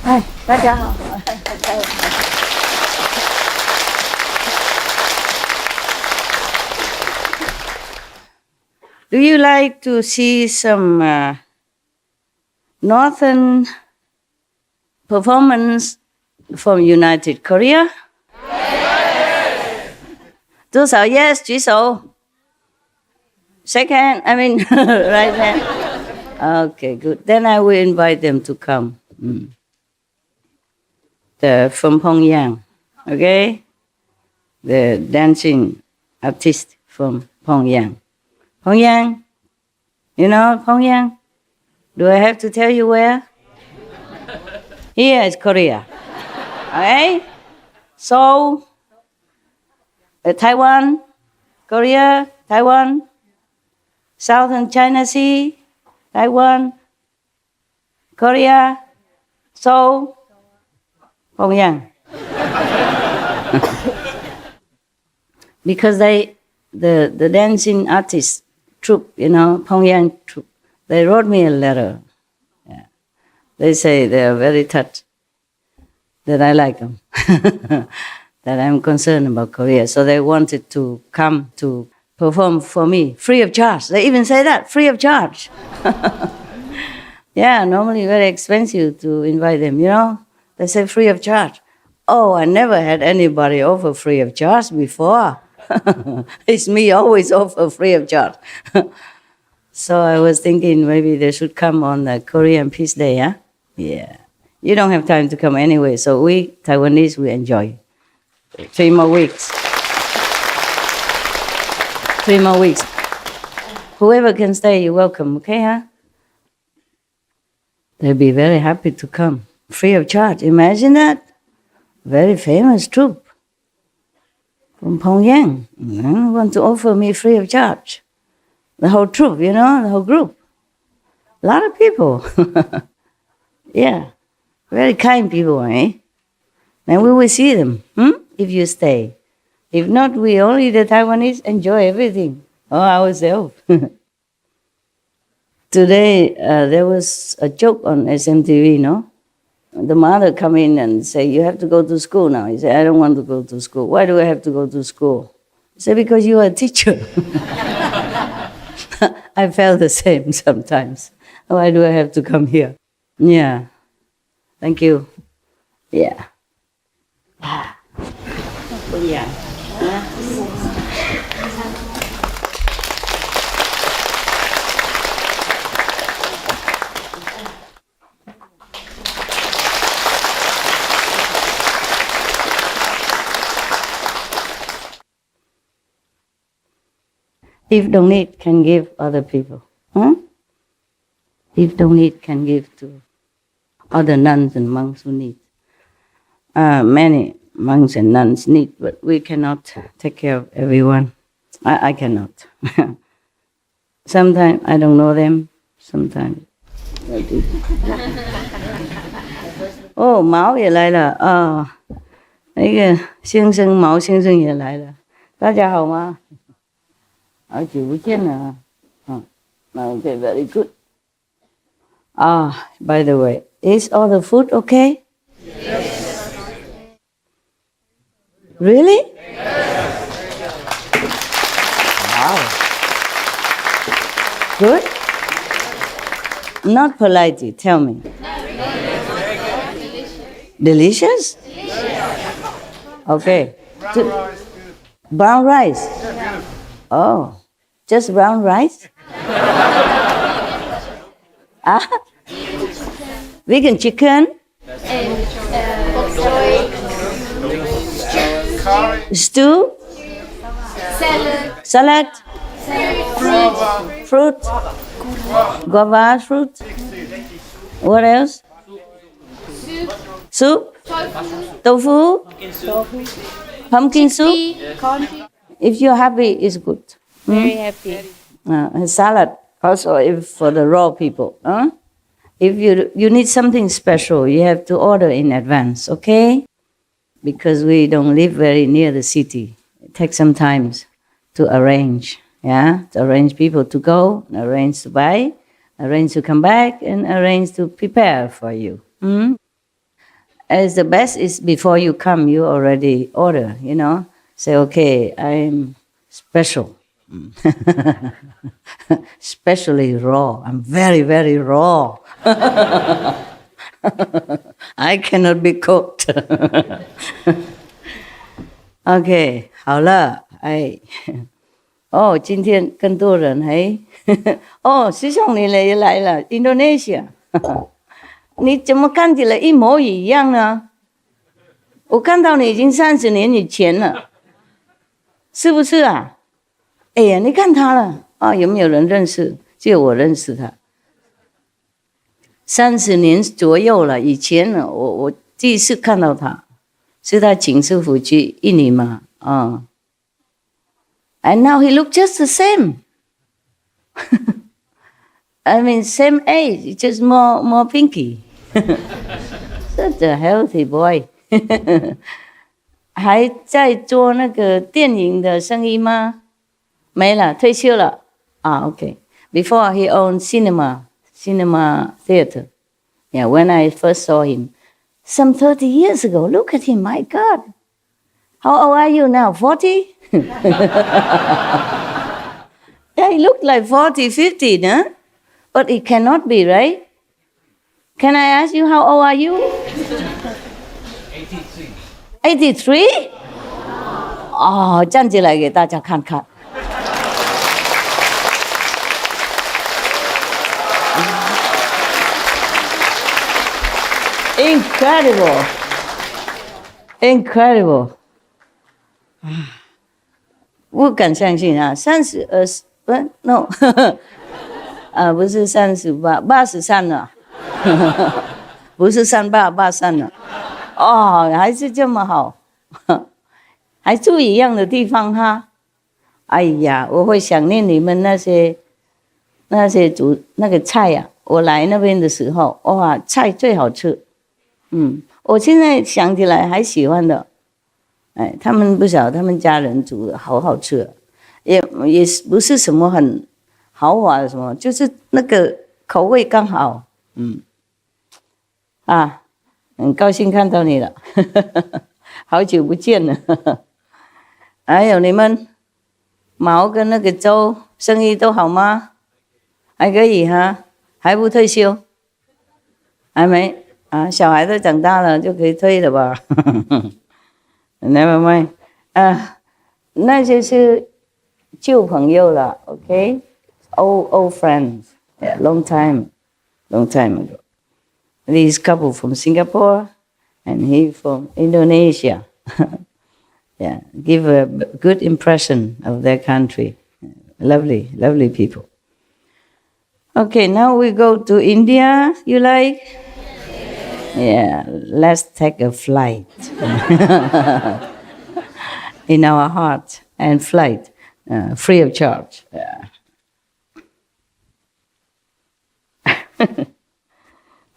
Hi, 大家好。Do you like to see some northern performance from United Korea? Yes. 多少 yes 举手。Shake hand, right hand. Okay, good. Then I will invite them to come. They're from Pyongyang, okay? The dancing artist from Pyongyang. Pyongyang? You know Pyongyang? Do I have to tell you where? Here is Korea. Okay? Seoul, Taiwan, Korea, Taiwan, Southern China Sea, Taiwan, Korea, Seoul, Pyongyang. Because the dancing artist troupe, Pyongyang troupe, they wrote me a letter. Yeah. They say they are very touched that I like them, that I'm concerned about Korea. So they wanted to come to perform for me, free of charge. They even say that, free of charge. Yeah, normally very expensive to invite them, They say free of charge. Oh, I never had anybody offer free of charge before. It's me always offer free of charge. So I was thinking maybe they should come on the Korean Peace Day, huh? Yeah. You don't have time to come anyway, so we, Taiwanese, we enjoy. 3 more weeks. 3 more weeks. Whoever can stay, you're welcome, okay, huh? They'll be very happy to come. Free of charge. Imagine that. Very famous troupe from Pyongyang. Want to offer me free of charge. The whole troupe, the whole group. A lot of people. Yeah. Very kind people, eh? And we will see them, if you stay. If not, we only, the Taiwanese, enjoy everything. Ourselves. Today, there was a joke on SMTV, no? The mother come in and say, you have to go to school now. He said, I don't want to go to school. Why do I have to go to school? He said, because you are a teacher. I felt the same sometimes. Why do I have to come here? Yeah. Thank you. Yeah. Yeah. If don't need, can give other people. If don't need, can give to other nuns and monks who need. Many monks and nuns need, but we cannot take care of everyone. I cannot. Sometimes I don't know them. Sometimes I do. Oh, Mao 也来了啊！那个先生毛先生也来了，大家好吗？好久不见了啊！Okay, very good. By the way, is all the food okay? Yes. Really? Yes. Wow. Good? Not politely, tell me. Delicious? Okay. Brown rice? Oh, just brown rice? Vegan chicken? Stew? Salad? Fruit? Guava fruit? What else? Soup? Tofu? Pumpkin soup? If you're happy, it's good. Very happy. Salad also if for the raw people. If you need something special, you have to order in advance, okay? Because we don't live very near the city. It takes some time to arrange, to arrange people to go, arrange to buy, arrange to come back and arrange to prepare for you. As the best is before you come, you already order, Say, okay, I'm special. Especially raw. I'm very, very raw. I cannot be cooked. OK， 好了，今天更多人师兄你也来了 ，Indonesia， 你怎么看起来一模一样呢？我看到你已经30年以前了，是不是啊？哎呀，你看他了啊？有没有人认识？只有我认识他。30年左右了，以前呢，我第一次看到他，是他请师傅去印尼嘛，And now he look just the same. I mean, same age, just more pinky. Such a healthy boy. 还在做那个电影的生意吗？没了，退休了。OK. Before he owned cinema theater. Yeah, when I first saw him, some 30 years ago. Look at him, my God. How old are you now? 40? Yeah, he looked like 40, 50, huh? But it cannot be, right? Can I ask you, how old are you? 83. 83? 站起来给大家看看。Incredible. Incredible. 不敢相信啊！No， 不是38， 83了，不是38 83了。还是这么好，还住一样的地方哈。哎呀，我会想念你们那些煮那个菜呀。我来那边的时候，哇，菜最好吃。我现在想起来还喜欢的。他们不晓得他们家人煮的好好吃，也不是什么很豪华的什么，就是那个口味刚好。很高兴看到你了，好久不见了。还有你们毛跟那个周生意都好吗？还可以哈，还不退休？还没小孩都长大了就可以退了吧？Never mind， 那些是旧朋友了 ，OK， old friends， yeah, long time ago. This couple from Singapore and he from Indonesia. Yeah, give a good impression of their country. Lovely, lovely people. Okay, now we go to India. You like? Yeah, let's take a flight. In our heart and flight, free of charge. Yeah.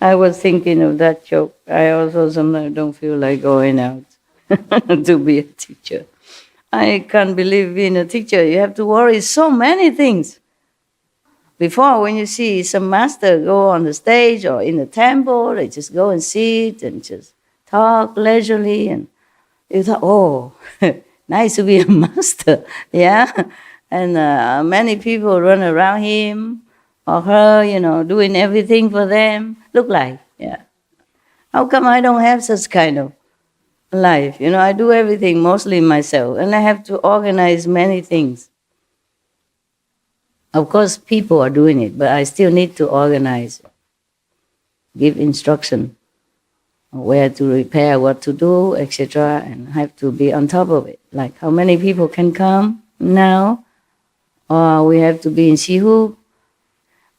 I was thinking of that joke. I also sometimes don't feel like going out to be a teacher. I can't believe being a teacher. You have to worry so many things. Before, when you see some master go on the stage or in the temple, they just go and sit and just talk leisurely. And you thought, oh, nice to be a master. Yeah. And many people run around him or her, doing everything for them. Look like, yeah. How come I don't have such kind of life? I do everything mostly myself, and I have to organize many things. Of course, people are doing it, but I still need to organize, give instruction, where to repair, what to do, etc., and have to be on top of it. Like how many people can come now, or we have to be in Sihu.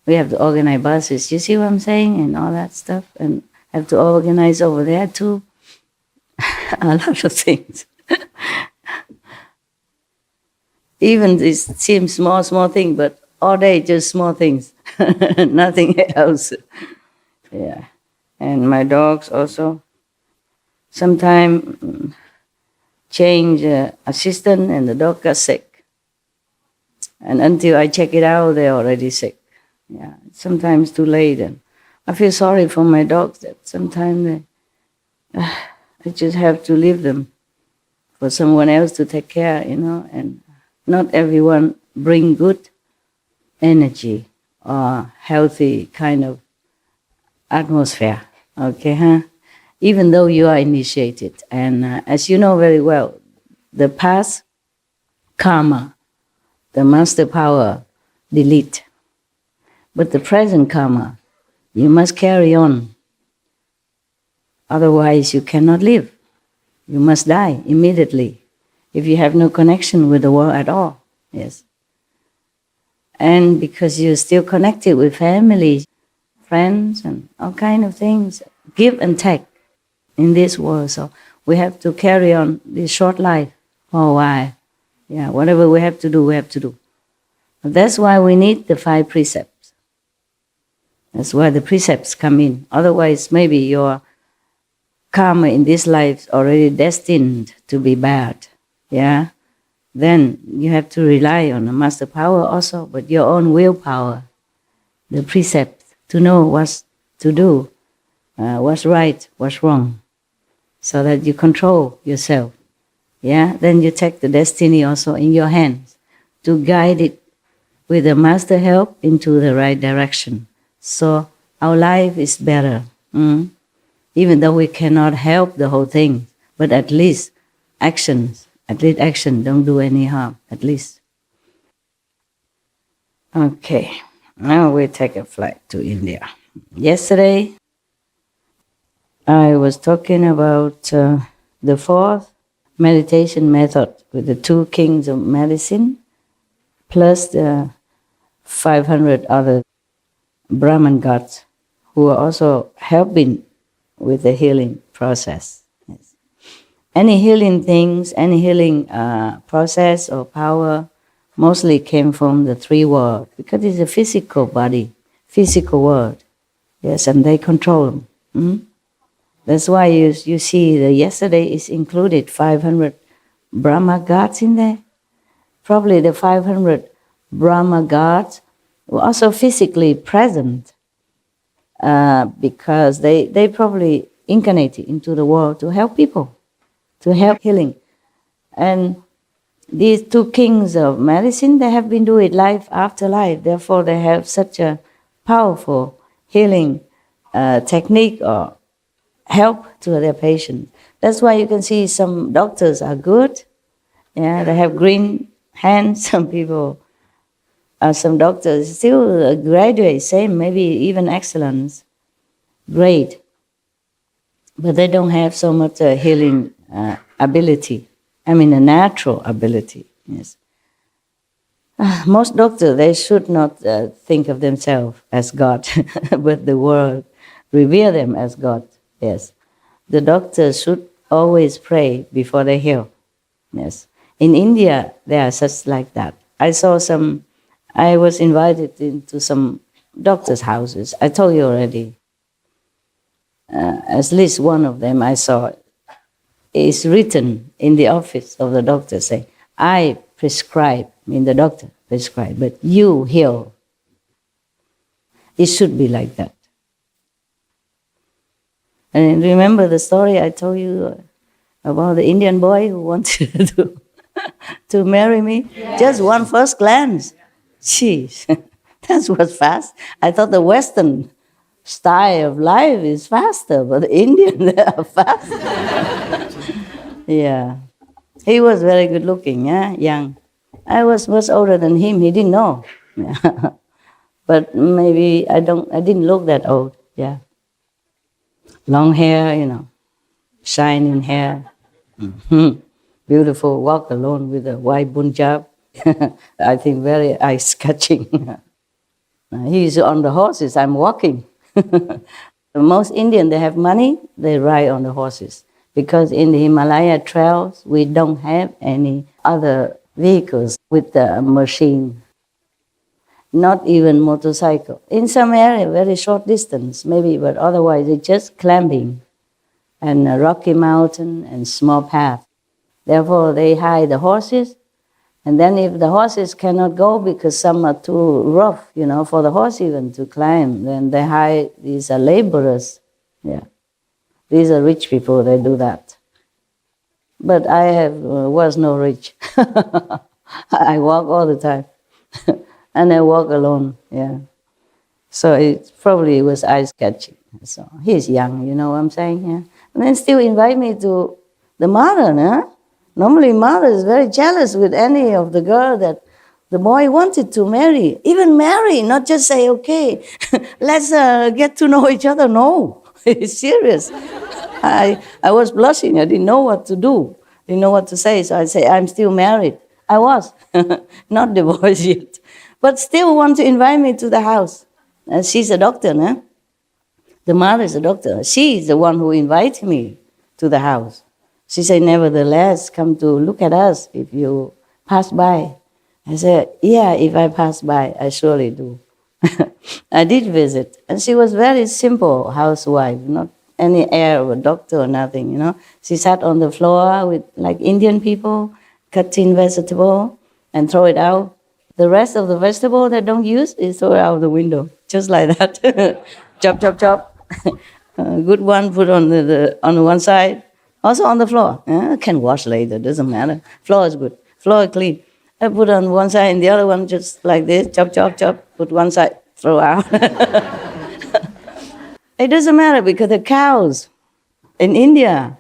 We have to organize buses, you see what I'm saying, and all that stuff, and have to organize over there too. A lot of things. Even this seems small thing, but all day just small things, nothing else. Yeah, and my dogs also. Sometimes change assistant, and the dog got sick, and until I check it out, they're already sick. Yeah, sometimes too late. And I feel sorry for my dogs that sometimes I just have to leave them for someone else to take care, and not everyone bring good energy or healthy kind of atmosphere, okay, huh? Even though you are initiated. And as you know very well, the past karma, the master power, delete. But the present karma, you must carry on. Otherwise, you cannot live. You must die immediately if you have no connection with the world at all. Yes. And because you're still connected with family, friends, and all kind of things, give and take in this world. So we have to carry on this short life for a while. Yeah, whatever we have to do, we have to do. That's why we need the 5 precepts. That's why the precepts come in. Otherwise, maybe your karma in this life is already destined to be bad. Yeah? Then you have to rely on the master power also, but your own willpower, the precepts, to know what to do, what's right, what's wrong, so that you control yourself. Yeah? Then you take the destiny also in your hands to guide it with the master help into the right direction. So our life is better. Even though we cannot help the whole thing, but at least action don't do any harm, at least. Okay, now we take a flight to India. Yesterday, I was talking about the 4th meditation method with the 2 kings of medicine, plus the 500 other Brahman gods who are also helping with the healing process. Yes. Any healing things, any healing process or power mostly came from the 3 worlds, because it's a physical body, physical world. Yes, and they control them. That's why you see that yesterday is included 500 Brahma gods in there. Probably the 500 Brahma gods were also physically present because they probably incarnated into the world to help people, to help healing. And these 2 kings of medicine, they have been doing it life after life. Therefore, they have such a powerful healing technique or help to their patients. That's why you can see some doctors are good. Yeah, they have green hands. Some people, some doctors still graduate, same, maybe even excellence, great. But they don't have so much healing ability. I mean, a natural ability. Yes. Most doctors, they should not think of themselves as God, but the world revere them as God. Yes. The doctors should always pray before they heal. Yes. In India, there are such like that. I was invited into some doctors' houses. I told you already. At least one of them I saw is written in the office of the doctor saying, I prescribe, I mean the doctor prescribe, but you heal. It should be like that. And remember the story I told you about the Indian boy who wanted to marry me? Yes. Just one first glance. Jeez, that was fast. I thought the Western style of life is faster, but the Indian, they are fast. Yeah. He was very good looking, yeah, young. I was much older than him, he didn't know. Yeah. But maybe I didn't look that old, yeah. Long hair, shining hair. Mm-hmm. Beautiful, walk alone with a white bunjab. I think very eye-catching. He's on the horses, I'm walking. Most Indians, they have money, they ride on the horses. Because in the Himalaya trails, we don't have any other vehicles with the machine. Not even motorcycle. In some area, very short distance, maybe, but otherwise it's just climbing and a rocky mountain and small path. Therefore, they hide the horses And then if the horses cannot go because some are too rough, for the horse even to climb, then they hire these are laborers. Yeah, these are rich people. They do that. But I was no rich. I walk all the time, and I walk alone. Yeah, so it probably was eye catching. So he's young, you know what I'm saying? Yeah, and then still invite me to the mother, no? Normally, mother is very jealous with any of the girl that the boy wanted to marry. Even marry, not just say, okay, let's get to know each other. No, it's serious. I was blushing. I didn't know what to do. Didn't know what to say. So I say, I'm still married. I was, not divorced yet. But still want to invite me to the house. She's a doctor, no? The mother is a doctor. She is the one who invited me to the house. She said, nevertheless, come to look at us if you pass by. I said, yeah, if I pass by, I surely do. I did visit. And she was very simple housewife, not any air of a doctor or nothing, She sat on the floor with like Indian people, cutting vegetable and throw it out. The rest of the vegetable they don't use is throw it out the window, just like that. Chop, chop, chop. Good one put on on one side. Also on the floor. Can wash later, doesn't matter. Floor is good. Floor is clean. I put on one side and the other one just like this. Chop, chop, chop. Put one side, throw out. It doesn't matter because the cows in India,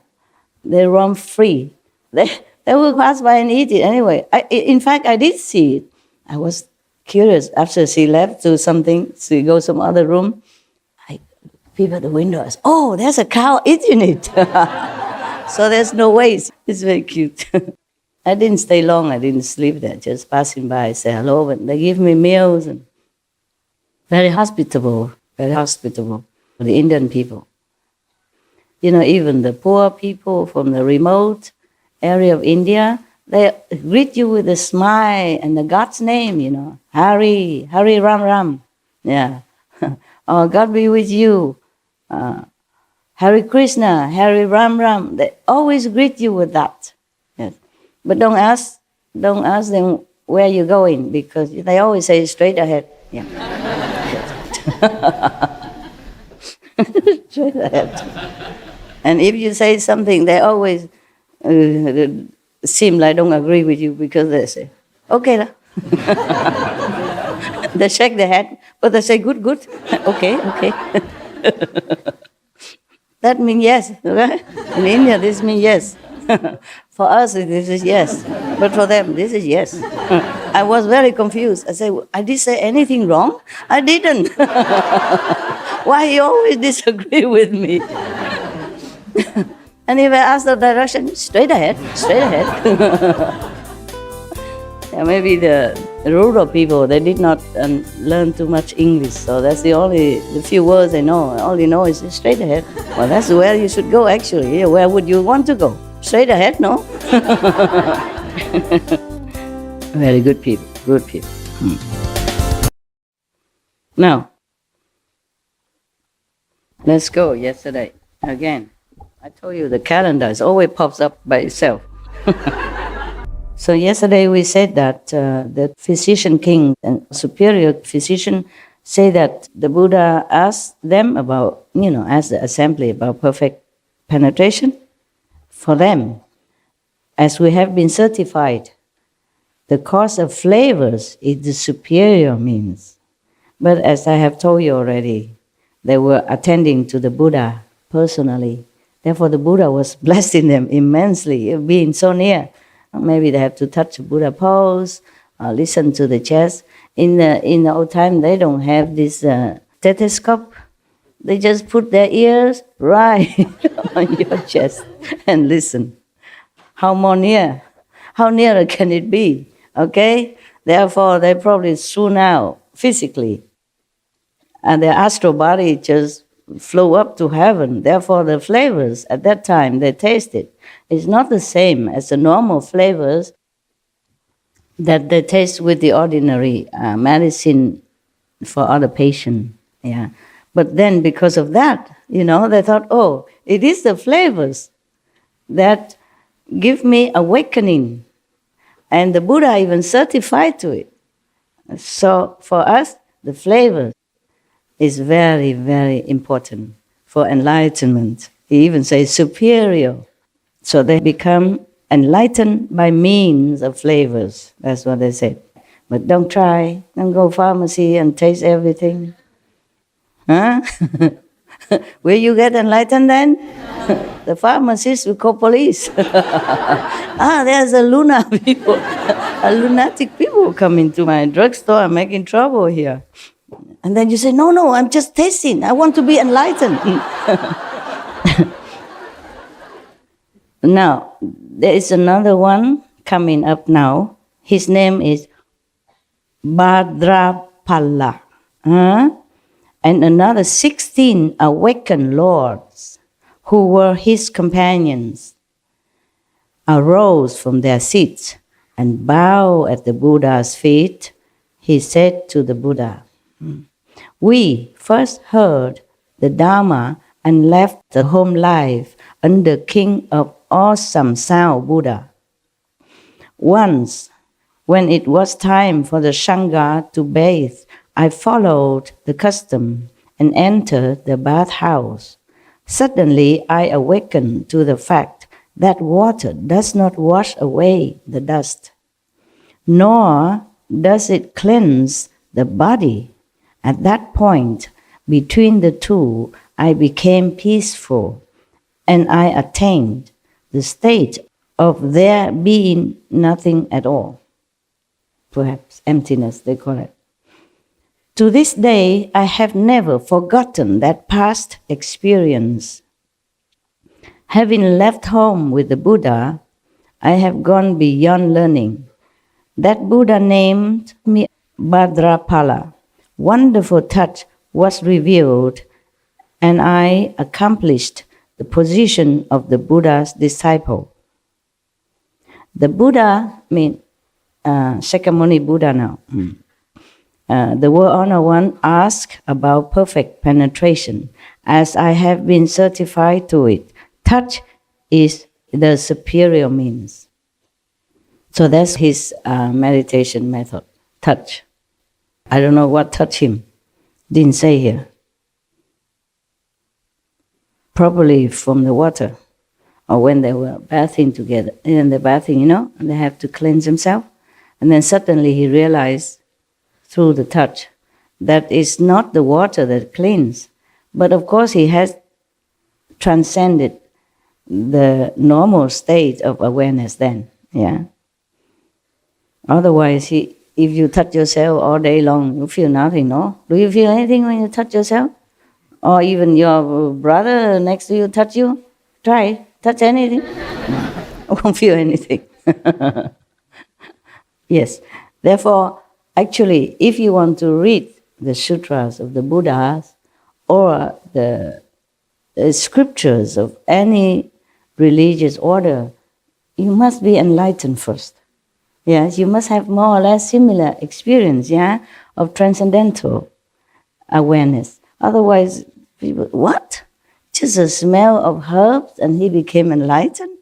they roam free. They will pass by and eat it anyway. In fact, I did see it. I was curious. After she left to something, she goes some other room. I peep at the window. I said, oh, there's a cow eating it. So there's no waste. It's very cute. I didn't stay long. I didn't sleep there. Just passing by, say hello. And they give me meals. And very hospitable. The Indian people. Even the poor people from the remote area of India, they greet you with a smile and the God's name, Hari Ram Ram. Yeah. Oh, God be with you. Hare Krishna, Hare Ram Ram. They always greet you with that. Yes. But don't ask them where you're going because they always say straight ahead. Yeah. Straight ahead. And if you say something, they always seem like don't agree with you because they say, okay lah. They shake their head, but they say good. Okay. That means yes, right? In India, this means yes. For us, this is yes. But for them, this is yes. I was very confused. I said, I did say anything wrong? I didn't. Why he always disagree with me? And if I ask the direction, straight ahead. Yeah, maybe the rural people, they did not learn too much English, so that's the few words they know. All they know is straight ahead. Well, that's where you should go, actually. Yeah, where would you want to go? Straight ahead, no? Very good people, Now, let's go yesterday again. I told you the calendar always pops up by itself. So yesterday we said that the physician king and superior physician say that the Buddha asked them about, asked the assembly about perfect penetration. For them, as we have been certified, the cause of flavors is the superior means. But as I have told you already, they were attending to the Buddha personally. Therefore, the Buddha was blessing them immensely, being so near. Maybe they have to touch the Buddha pose, listen to the chest. In the old time, they don't have this stethoscope. They just put their ears right on your chest and listen. How more near? How nearer can it be? Okay? Therefore, they probably soon out physically. And their astral body just flew up to heaven. Therefore, the flavors at that time they tasted is not the same as the normal flavors that they taste with the ordinary medicine for other patients. Yeah. But then because of that, they thought, oh, it is the flavors that give me awakening And the Buddha even certified to it. So for us, the flavor is very, very important for enlightenment. He even says superior. So they become enlightened by means of flavors. That's what they say. But don't try, don't go pharmacy and taste everything. Huh? Will you get enlightened then? The pharmacist will call police. There's a people, a lunatic people coming to my drugstore and making trouble here. And then you say, no, I'm just tasting. I want to be enlightened. Now, there is another one coming up now. His name is Bhadrapala. And another 16 awakened lords who were his companions arose from their seats and bowed at the Buddha's feet. He said to the Buddha, "We first heard the Dharma and left the home life under King of Awesome Sound Buddha. Once, when it was time for the Sangha to bathe, I followed the custom and entered the bathhouse. Suddenly, I awakened to the fact that water does not wash away the dust, nor does it cleanse the body. At that point, between the two, I became peaceful, and I attained the state of there being nothing at all." Perhaps emptiness, they call it. "To this day, I have never forgotten that past experience. Having left home with the Buddha, I have gone beyond learning. That Buddha named me Bhadrapala. Wonderful touch was revealed, and I accomplished the position of the Buddha's disciple." The Buddha means Shakyamuni Buddha now. The World Honor One asked about perfect penetration. As I have been certified to it, touch is the superior means. So that's his meditation method, touch. I don't know what touched him. Didn't say here. Probably from the water, or when they were bathing together. In the bathing, and they have to cleanse themselves. And then suddenly he realized through the touch that it's not the water that cleans. But of course he has transcended the normal state of awareness then. Yeah. Otherwise, if you touch yourself all day long, you feel nothing, no? Do you feel anything when you touch yourself? Or even your brother next to you touch you? Try, touch anything. I won't feel anything. Yes. Therefore, actually, if you want to read the sutras of the Buddhas or the scriptures of any religious order, you must be enlightened first. Yes, you must have more or less similar experience, of transcendental awareness. Otherwise, people, what? Just a smell of herbs and he became enlightened?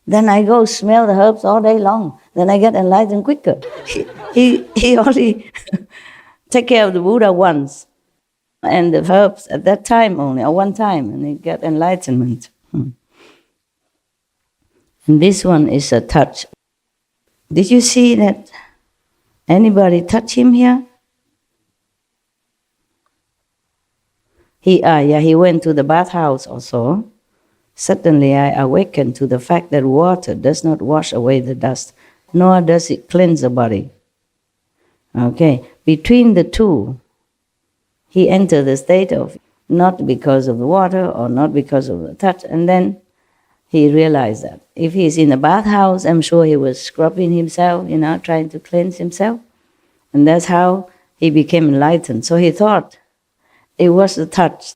Then I go smell the herbs all day long. Then I get enlightened quicker. He only take care of the Buddha once, and the herbs at that time only, or one time, and he get enlightenment. And this one is a touch. Did you see that anybody touch him here? He went to the bathhouse also. Suddenly I awakened to the fact that water does not wash away the dust, nor does it cleanse the body. Okay, between the two, he entered the state of not because of the water or not because of the touch, and then he realized that if he's in the bathhouse, I'm sure he was scrubbing himself, trying to cleanse himself, and that's how he became enlightened. So he thought it was the touch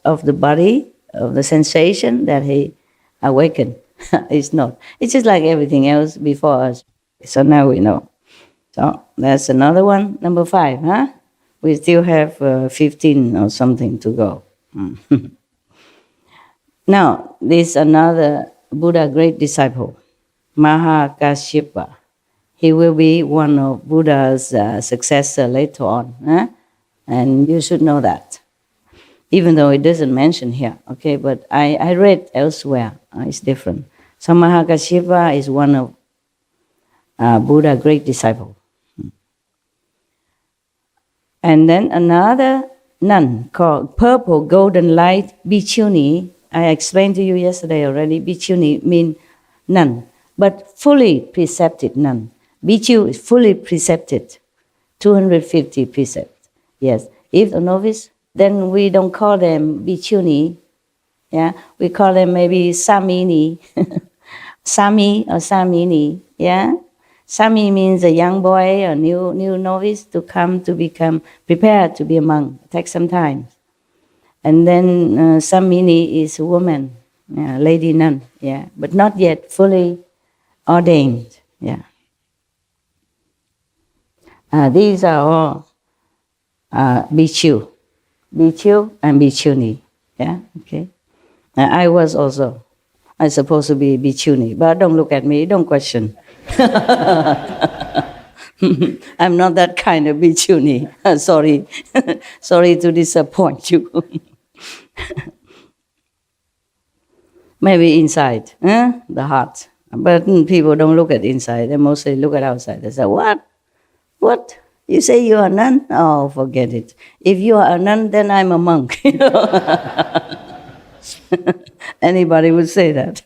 of the body, of the sensation that he awakened. It's not. It's just like everything else before us. So now we know. So that's another one, number 5, huh? We still have 15 or something to go. Now, this another Buddha great disciple. Mahakashyapa. He will be one of Buddha's successor later on. And you should know that. Even though it doesn't mention here, okay? But I read elsewhere. It's different. So Mahakashyapa is one of Buddha's great disciple. And then another nun called Purple Golden Light Bhikkhuni. I explained to you yesterday already. Bhikkhuni means nun, but fully precepted nun. Bhikkhu is fully precepted, 250 precepts. Yes. If a novice, then we don't call them Bhikkhuni. Yeah, we call them maybe Samini, Sami or Samini. Yeah, Sami means a young boy, a new novice to come to become prepared to be a monk. It takes some time. And then Samini is a woman, lady nun. Yeah, but not yet fully ordained. Yeah. These are all Bhikkhu and Bhikkhuni. Yeah, okay. I was also. I'm supposed to be Bhikkhuni, but don't look at me, don't question. I'm not that kind of Bhikkhuni. Sorry. Sorry to disappoint you. Maybe inside, the heart. But people don't look at inside, they mostly look at outside. They say, what? What? You say you are a nun? Oh, forget it. If you are a nun, then I'm a monk. Anybody would say that.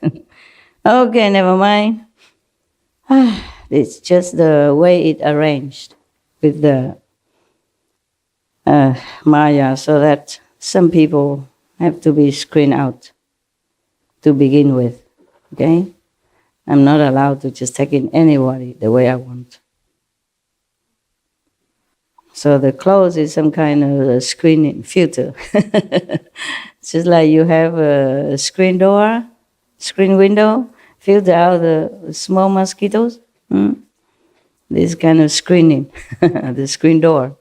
Okay, never mind. It's just the way it arranged with the Maya, so that some people have to be screened out to begin with. Okay? I'm not allowed to just take in anybody the way I want. So the clothes is some kind of a screening filter. It's just like you have a screen door, screen window, filter out the small mosquitoes. This kind of screening, the screen door.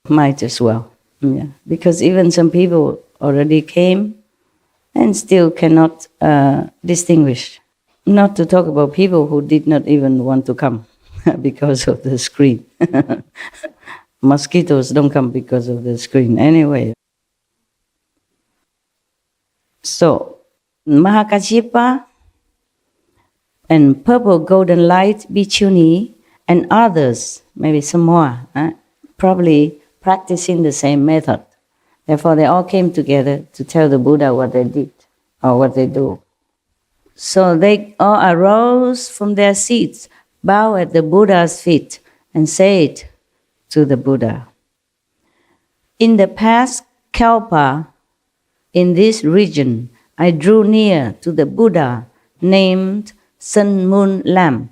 Might as well, yeah. Because even some people already came and still cannot distinguish. Not to talk about people who did not even want to come because of the screen. Mosquitoes don't come because of the screen anyway. So, Mahakashyapa and Purple Golden Light Bhikkhuni and others, maybe some more, probably practicing the same method. Therefore, they all came together to tell the Buddha what they did or what they do. So they all arose from their seats, bowed at the Buddha's feet, and said to the Buddha, "In the past Kalpa, in this region, I drew near to the Buddha named Sun Moon Lamp,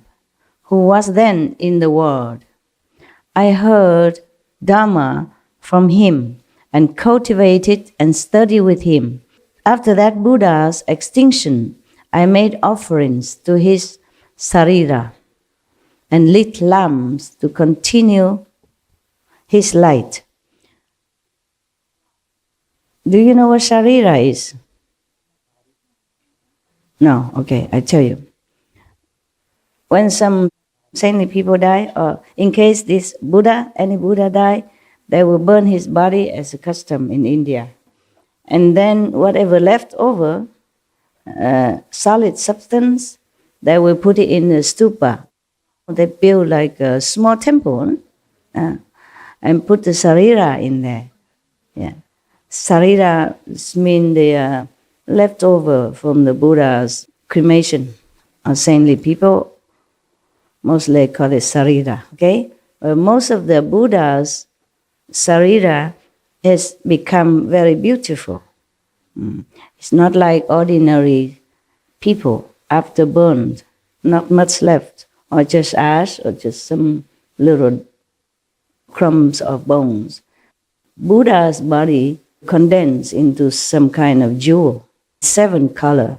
who was then in the world. I heard Dhamma from him and cultivated and studied with him. After that Buddha's extinction, I made offerings to his sarira and lit lamps to continue his light." Do you know what sarira is? No? Okay, I tell you. When some saintly people die, or in case this Buddha, any Buddha die, they will burn his body as a custom in India. And then whatever left over, solid substance, they will put it in a stupa. They build like a small temple and put the sarira in there. Yeah. Sarira means the leftover from the Buddha's cremation. Or saintly people mostly call it sarira. Okay? Most of the Buddha's sarira has become very beautiful. It's not like ordinary people after burned, not much left, or just ash, or just some little crumbs of bones. Buddha's body condensed into some kind of jewel, 7 color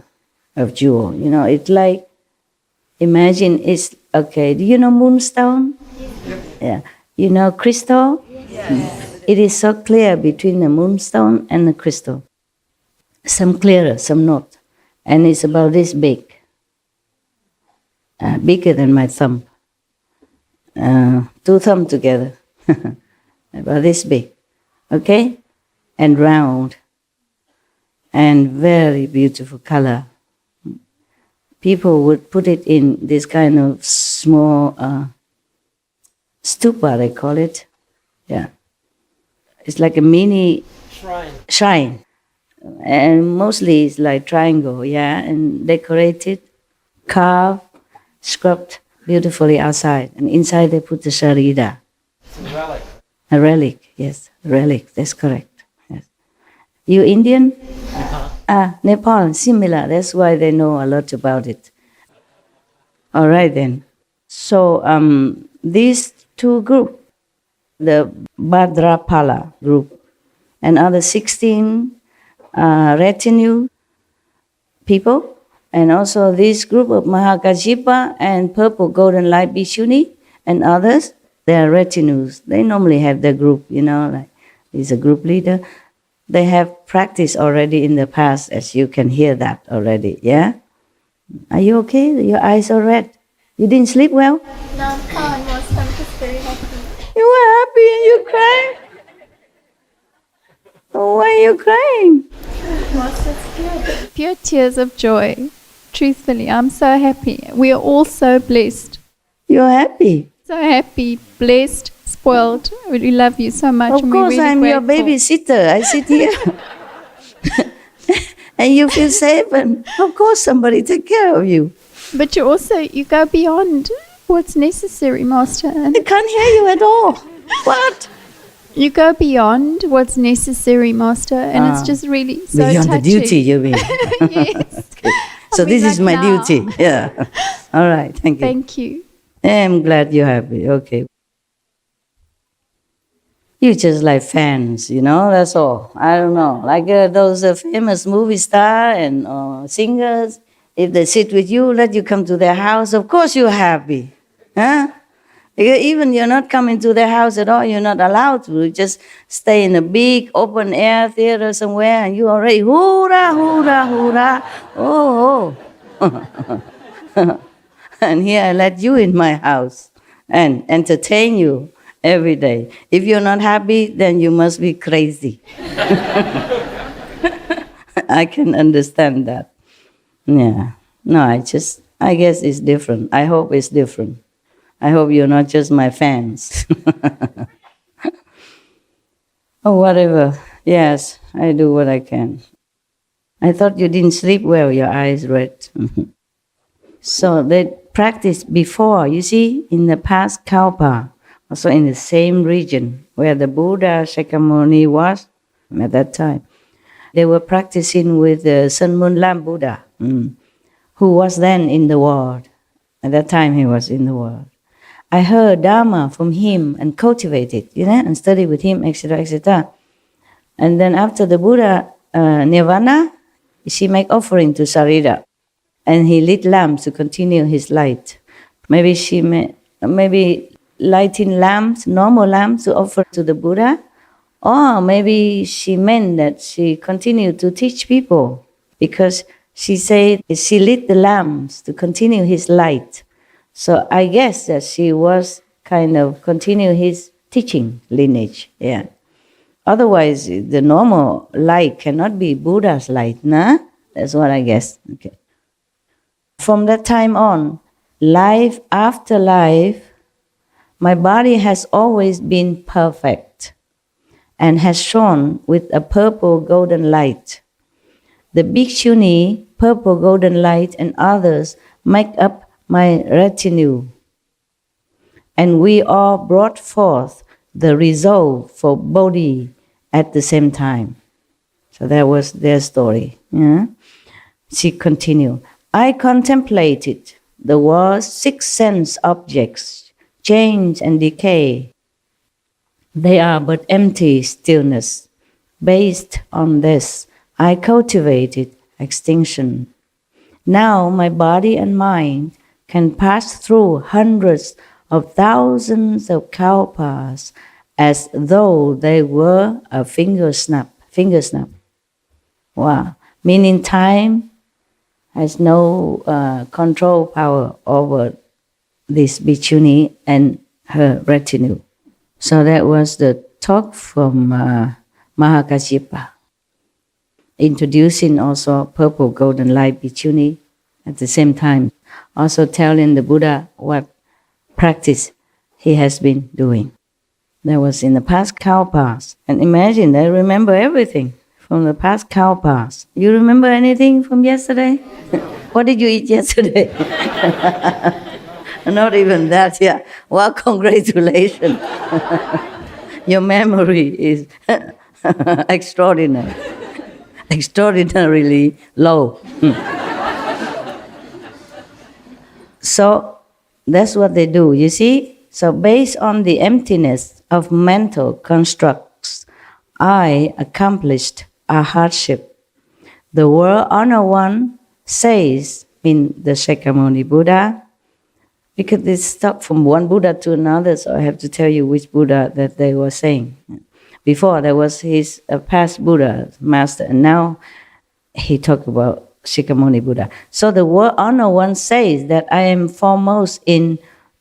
of jewel. You know, it's like, imagine it's, okay, do you know moonstone? Yeah. You know crystal? Yes. It is so clear between the moonstone and the crystal. Some clearer, some not. And it's about this big. bigger than my thumb. 2 thumbs together, about this big, okay? And round, and very beautiful color. People would put it in this kind of small stupa, they call it. Yeah. It's like a mini shrine. And mostly it's like triangle, yeah, and decorated, carved, sculpted beautifully outside. And inside they put the sharira. It's a relic. A relic, yes, relic, that's correct. Yes. You Indian? Nepal. Nepal, similar, that's why they know a lot about it. All right then. So these 2 groups, the Bhadrapala group and other 16 retinue people, and also this group of Mahakassapa and Purple Golden Light Bhikshuni and others, they are retinues. They normally have their group, like he's a group leader. They have practiced already in the past, as you can hear that already, yeah? Are you okay? Your eyes are red. You didn't sleep well? No, I'm fine. I'm just very happy. You were happy and you cried? Oh, why are you crying? Pure tears of joy. Truthfully, I'm so happy. We are all so blessed. You're happy. So happy, blessed, spoiled. We love you so much. Of and course, we're really I'm grateful. your babysitter. I sit here. And you feel safe, and of course somebody take care of you. But you go beyond what's necessary, Master. And I can't hear you at all. What? you go beyond what's necessary, Master. And it's just really so Beyond touching. the duty, you mean? Yes. So I mean, this is my like now. duty. Yeah. All right. Thank you. Thank you. I'm glad you're happy. Okay. You just like fans, that's all. I don't know. Like those famous movie stars and singers, if they sit with you, let you come to their house, of course you're happy. Huh? Even you're not coming to their house at all, you're not allowed to. You just stay in a big open air theater somewhere and you already, hoorah, hoorah, hoorah. Oh. And here I let you in my house and entertain you every day. If you're not happy, then you must be crazy. I can understand that. Yeah. No, I guess it's different. I hope it's different. I hope you're not just my fans. Oh, whatever. Yes, I do what I can. I thought you didn't sleep well, your eyes red. So they practiced before, you see, in the past Kalpa, also in the same region where the Buddha Shakyamuni was at that time. They were practicing with the Sun Moon Lam Buddha, who was then in the world. At that time he was in the world. I heard Dharma from him and cultivated, and studied with him, etc., etc. And then after the Buddha Nirvana, she make offering to Sarita. And he lit lamps to continue his light. Maybe maybe lighting lamps, normal lamps to offer to the Buddha. Or maybe she meant that she continued to teach people because she said she lit the lamps to continue his light. So I guess that she was kind of continue his teaching lineage. Yeah. Otherwise, the normal light cannot be Buddha's light, nah? That's what I guess. Okay. From that time on, life after life, my body has always been perfect and has shone with a purple golden light. The Bhikshuni, purple golden light, and others make up my retinue. And we all brought forth the resolve for Bodhi at the same time. So that was their story. Yeah? She continued. I contemplated the world's 6 sense objects, change and decay. They are but empty stillness. Based on this, I cultivated extinction. Now my body and mind can pass through hundreds of thousands of kalpas as though they were a finger snap. Wow. Meaning time has no control power over this bhikkhuni and her retinue. So that was the talk from Mahakassapa, introducing also purple golden light bhikkhuni at the same time, also telling the Buddha what practice he has been doing. That was in the past Kalpas. And imagine, they remember everything from the past Kalpas. You remember anything from yesterday? What did you eat yesterday? Not even that, yeah. Well, congratulations. Your memory is extraordinary. Extraordinarily low. So that's what they do, you see? So based on the emptiness of mental constructs, I accomplished a hardship. The world honor one says in the Shakyamuni Buddha, because they stop from one Buddha to another, so I have to tell you which Buddha that they were saying. Before there was his past Buddha, master, and now he talked about Shakyamuni Buddha. So the world honor one says that I am foremost in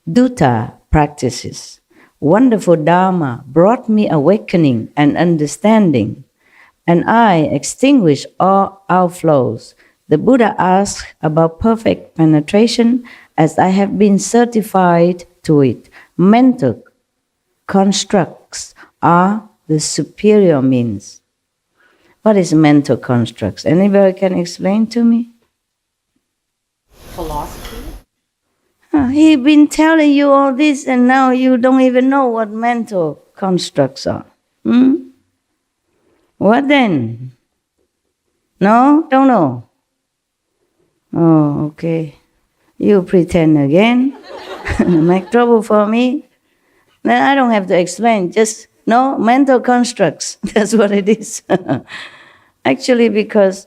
Dutta practices. Wonderful Dharma brought me awakening and understanding, and I extinguish all outflows. The Buddha asked about perfect penetration as I have been certified to it. Mental constructs are the superior means. What is mental constructs? Anybody can explain to me? Philosophy? He's been telling you all this and now you don't even know what mental constructs are. What then? No? Don't know? Oh, okay. You pretend again. Make trouble for me. Then I don't have to explain. Just no mental constructs. That's what it is. Actually, because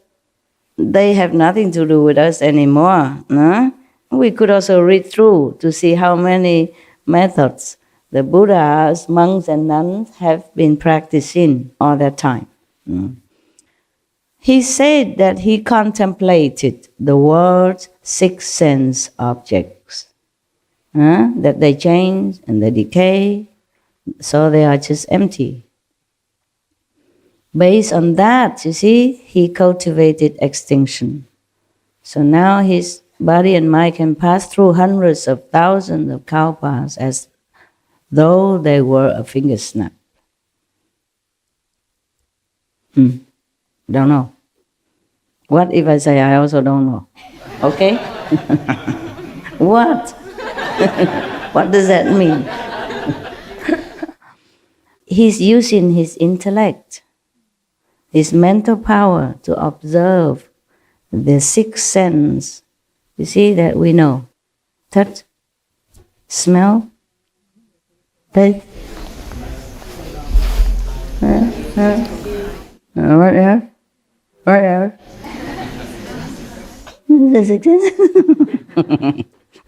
they have nothing to do with us anymore. No? We could also read through to see how many methods the Buddhas, monks and nuns have been practicing all that time. He said that he contemplated the world's six sense objects, that they change and they decay, so they are just empty. Based on that, you see, he cultivated extinction. So now his body and mind can pass through hundreds of thousands of kalpas as though they were a finger snap. Don't know. What if I say I also don't know? Okay? What? What does that mean? He's using his intellect, his mental power to observe the sixth sense. You see that we know. Touch, smell, taste. What else? What else?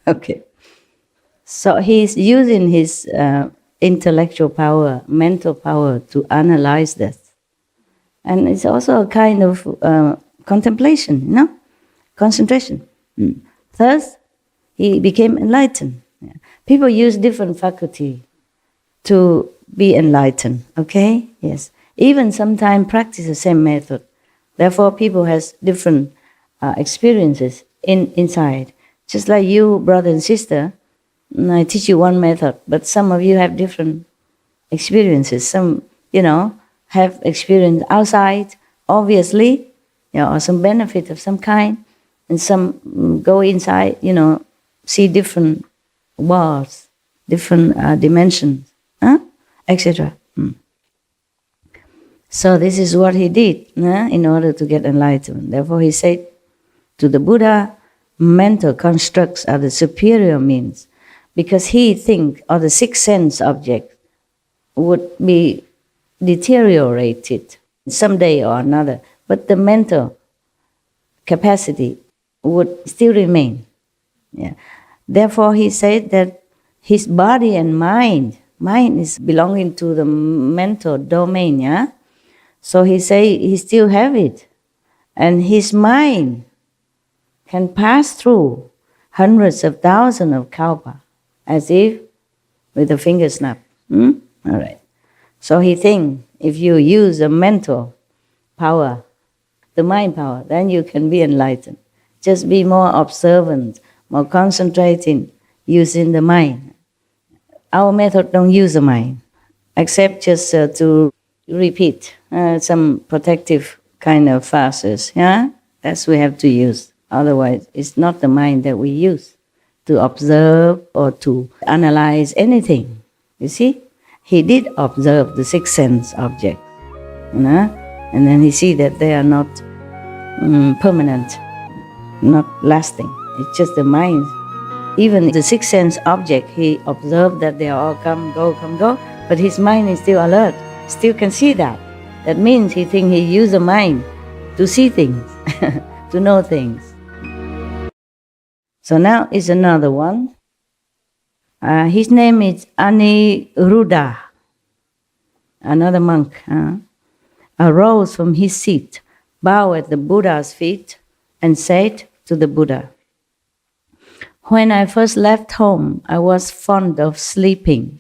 Okay. So he's using his intellectual power, mental power to analyze that. And it's also a kind of contemplation, concentration. Thus, he became enlightened. People use different faculty to be enlightened, okay? Yes. Even sometimes practice the same method. Therefore, people has different experiences inside. Just like you, brother and sister, I teach you one method, but some of you have different experiences. Some, have experience outside, obviously, or some benefit of some kind, and some go inside, see different worlds, different dimensions, etc. So this is what he did in order to get enlightenment. Therefore he said to the Buddha, mental constructs are the superior means, because he think or the sixth sense object would be deteriorated someday or another, but the mental capacity would still remain. Therefore he said that his body and mind is belonging to the mental domain, so he say he still have it, and his mind can pass through hundreds of thousands of kalpa. as if with a finger snap. All right. So he thinks if you use the mental power, the mind power, then you can be enlightened. Just be more observant, more concentrating, using the mind. Our method don't use the mind, except just to repeat some protective kind of phrases. Yeah, that's we have to use. Otherwise, it's not the mind that we use to observe or to analyze anything. You see, he did observe the six sense objects, and then he see that they are not permanent, not lasting. It's just the mind. Even the six sense object, he observed that they all come, go, but his mind is still alert, still can see that. That means he thinks he used the mind to see things, to know things. So now is another one. His name is Aniruddha, another monk. Arose from his seat, bowed at the Buddha's feet, and said to the Buddha, "When I first left home, I was fond of sleeping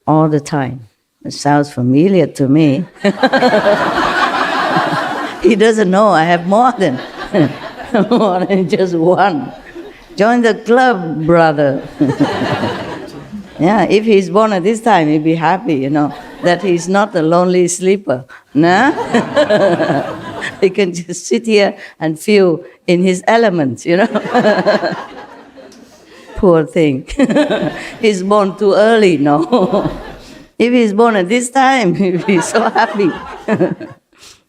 all the time." It sounds familiar to me. He doesn't know I have more than just one. Join the club, brother. Yeah, if he's born at this time, he'd be happy, that he's not a lonely sleeper. Nah? He can just sit here and feel in his element, Poor thing. He's born too early, no. If he's born at this time, he'd be so happy.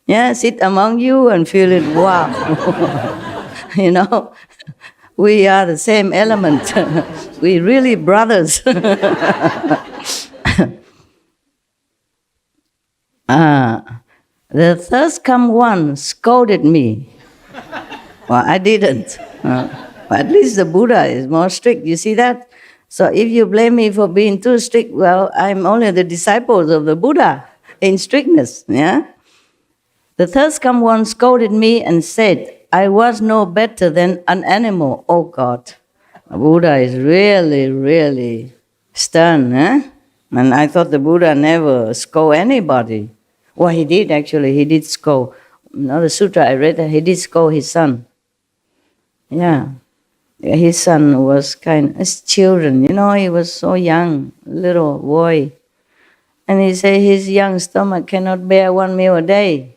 Yeah, sit among you and feel it, wow. We are the same element. We really brothers. The thirst-come one scolded me. Well, I didn't. At least the Buddha is more strict. You see that? So if you blame me for being too strict, well, I'm only the disciples of the Buddha in strictness. Yeah. The thirst-come one scolded me and said, "I was no better than an animal, oh God." The Buddha is really, really stern, And I thought the Buddha never scold anybody. Well, he did actually. He did scold. The sutra I read that he did scold his son. Yeah. His son was as children, he was so young, little boy. And he said his young stomach cannot bear one meal a day.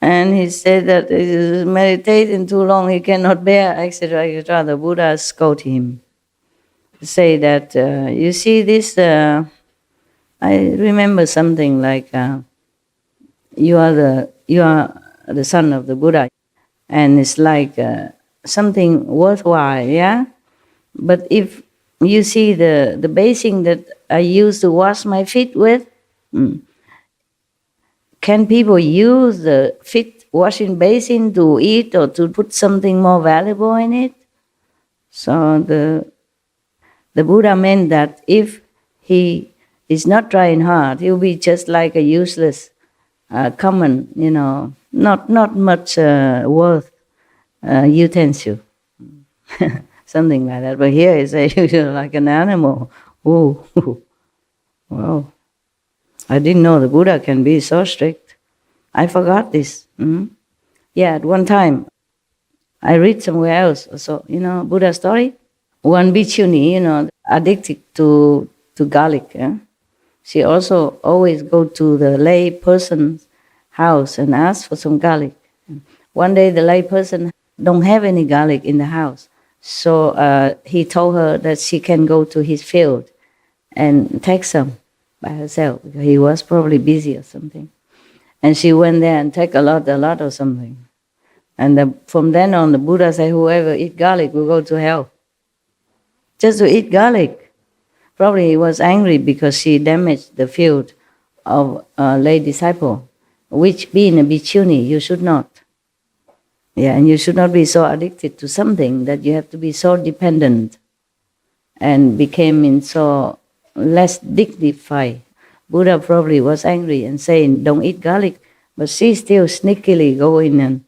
And he said that he is meditating too long, he cannot bear, etc., etc. The Buddha scolded him. Say that, you see this, I remember something like, you are the son of the Buddha. And it's like something worthwhile, yeah? But if you see the basin that I used to wash my feet with, can people use the feet washing basin to eat or to put something more valuable in it? So the Buddha meant that if he is not trying hard, he will be just like a useless, common, not much worth utensil. Something like that. But here he says you're like an animal. Ooh. Wow. I didn't know the Buddha can be so strict. I forgot this. Yeah, at one time, I read somewhere else. So, Buddha story. One bhikkhuni, addicted to garlic. She also always go to the lay person's house and ask for some garlic. One day the lay person don't have any garlic in the house. So he told her that she can go to his field and take some by herself, because he was probably busy or something. And she went there and took a lot or something. And from then on, the Buddha said, whoever eat garlic will go to hell. Just to eat garlic. Probably he was angry because she damaged the field of a lay disciple, which being a bhikkhuni, you should not. Yeah, and you should not be so addicted to something that you have to be so dependent and became so less dignified. Buddha probably was angry and saying, don't eat garlic, but she still sneakily going and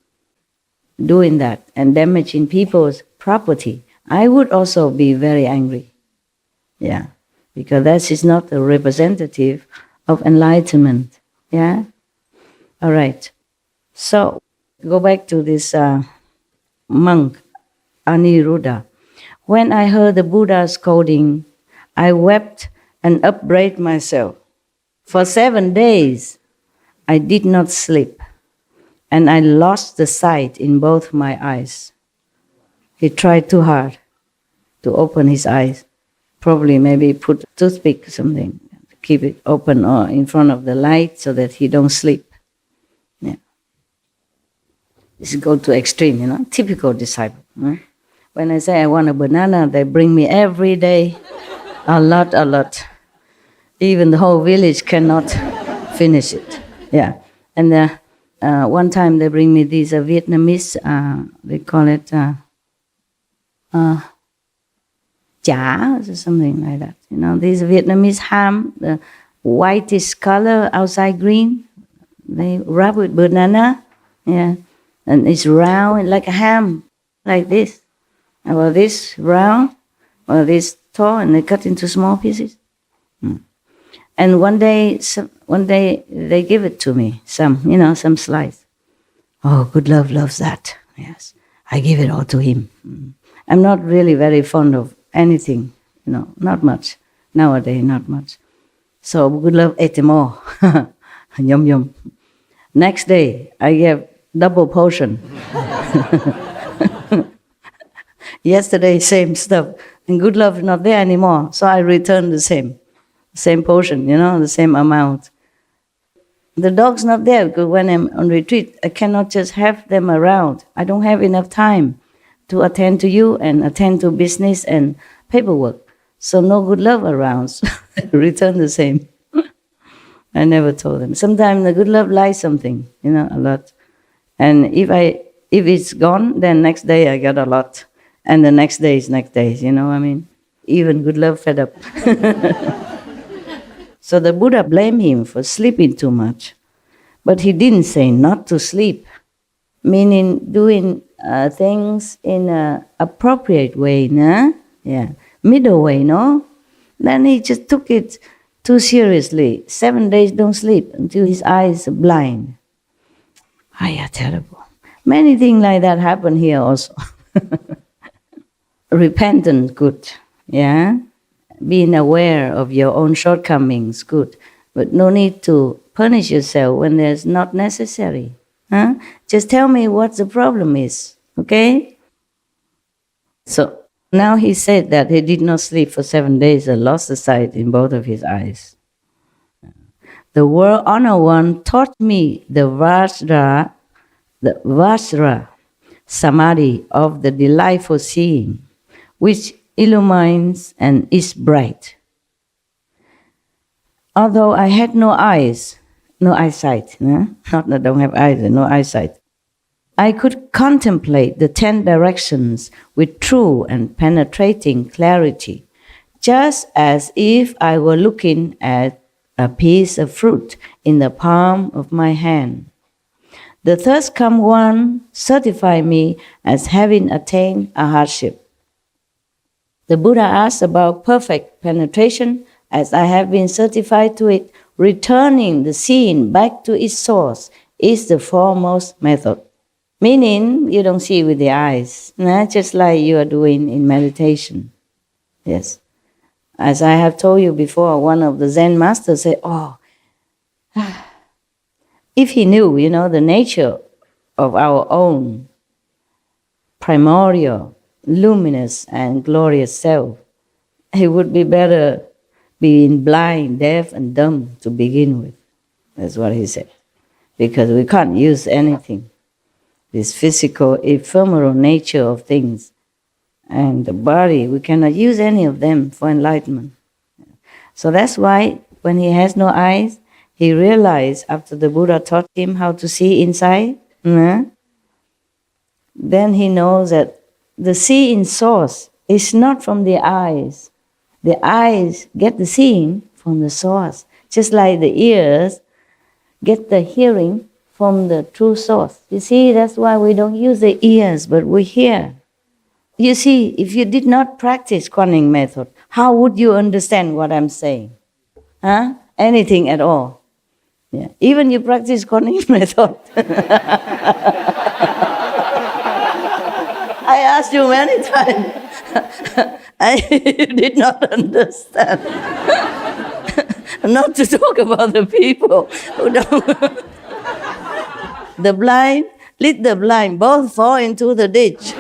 doing that and damaging people's property. I would also be very angry. Yeah, because that is not a representative of enlightenment. Yeah? All right. So, go back to this monk, Aniruddha. When I heard the Buddha scolding, I wept and upbraided myself. For 7 days, I did not sleep, and I lost the sight in both my eyes. He tried too hard to open his eyes. Probably maybe put a toothpick or something, keep it open or in front of the light so that he don't sleep. Yeah. This go to extreme, typical disciple. Huh? When I say I want a banana, they bring me every day a lot. Even the whole village cannot finish it. Yeah. And one time they bring me these Vietnamese, they call it chả or something like that. These Vietnamese ham, the whitish color, outside green, they wrap with banana, yeah, and it's round like a ham, like this. Or this round, or this tall, and they cut into small pieces. And one day they give it to me, some slice. Oh, good love loves that. Yes, I give it all to him. I'm not really very fond of anything, not much. Nowadays, not much. So good love ate them all. Yum yum. Next day, I gave double portion. Yesterday, same stuff. And good love is not there anymore, so I returned the same portion, the same amount. The dog's not there because when I'm on retreat, I cannot just have them around. I don't have enough time to attend to you and attend to business and paperwork. So no good love around, so I return the same. I never told them. Sometimes the good love likes something, a lot. And if it's gone, then next day I get a lot. And the next day is next day, Even good love fed up. So the Buddha blamed him for sleeping too much. But he didn't say not to sleep, meaning doing things in an appropriate way, nah? Yeah, middle way, no? Then he just took it too seriously. 7 days don't sleep until his eyes are blind. Terrible. Many things like that happen here also. Repentance, good, yeah? Being aware of your own shortcomings, good. But no need to punish yourself when there's not necessary. Huh? Just tell me what the problem is, okay? So now he said that he did not sleep for 7 days and lost the sight in both of his eyes. The World Honored One taught me the Vajra Samadhi of the delightful seeing, which illumines and is bright. Although I had no eyesight, not that I don't have eyes, no eyesight, I could contemplate the 10 directions with true and penetrating clarity, just as if I were looking at a piece of fruit in the palm of my hand. The third come one certified me as having attained a hardship. The Buddha asked about perfect penetration, as I have been certified to it. Returning the seeing back to its source is the foremost method. Meaning, you don't see with the eyes, just like you are doing in meditation. Yes. As I have told you before, one of the Zen masters said, if he knew, the nature of our own primordial, luminous and glorious self, he would be better being blind, deaf and dumb to begin with. That's what he said. Because we can't use anything. This physical, ephemeral nature of things and the body, we cannot use any of them for enlightenment. So that's why when he has no eyes, he realized after the Buddha taught him how to see inside, then he knows that the seeing source is not from the eyes. The eyes get the seeing from the source, just like the ears get the hearing from the true source. You see, that's why we don't use the ears, but we hear. you see, if you did not practice Kuan Yin method, how would you understand what I'm saying? Huh? Anything at all. Yeah. Even you practice Kuan Yin method. I asked you many times. I did not understand. Not to talk about the people who don't. The blind, lead the blind, both fall into the ditch.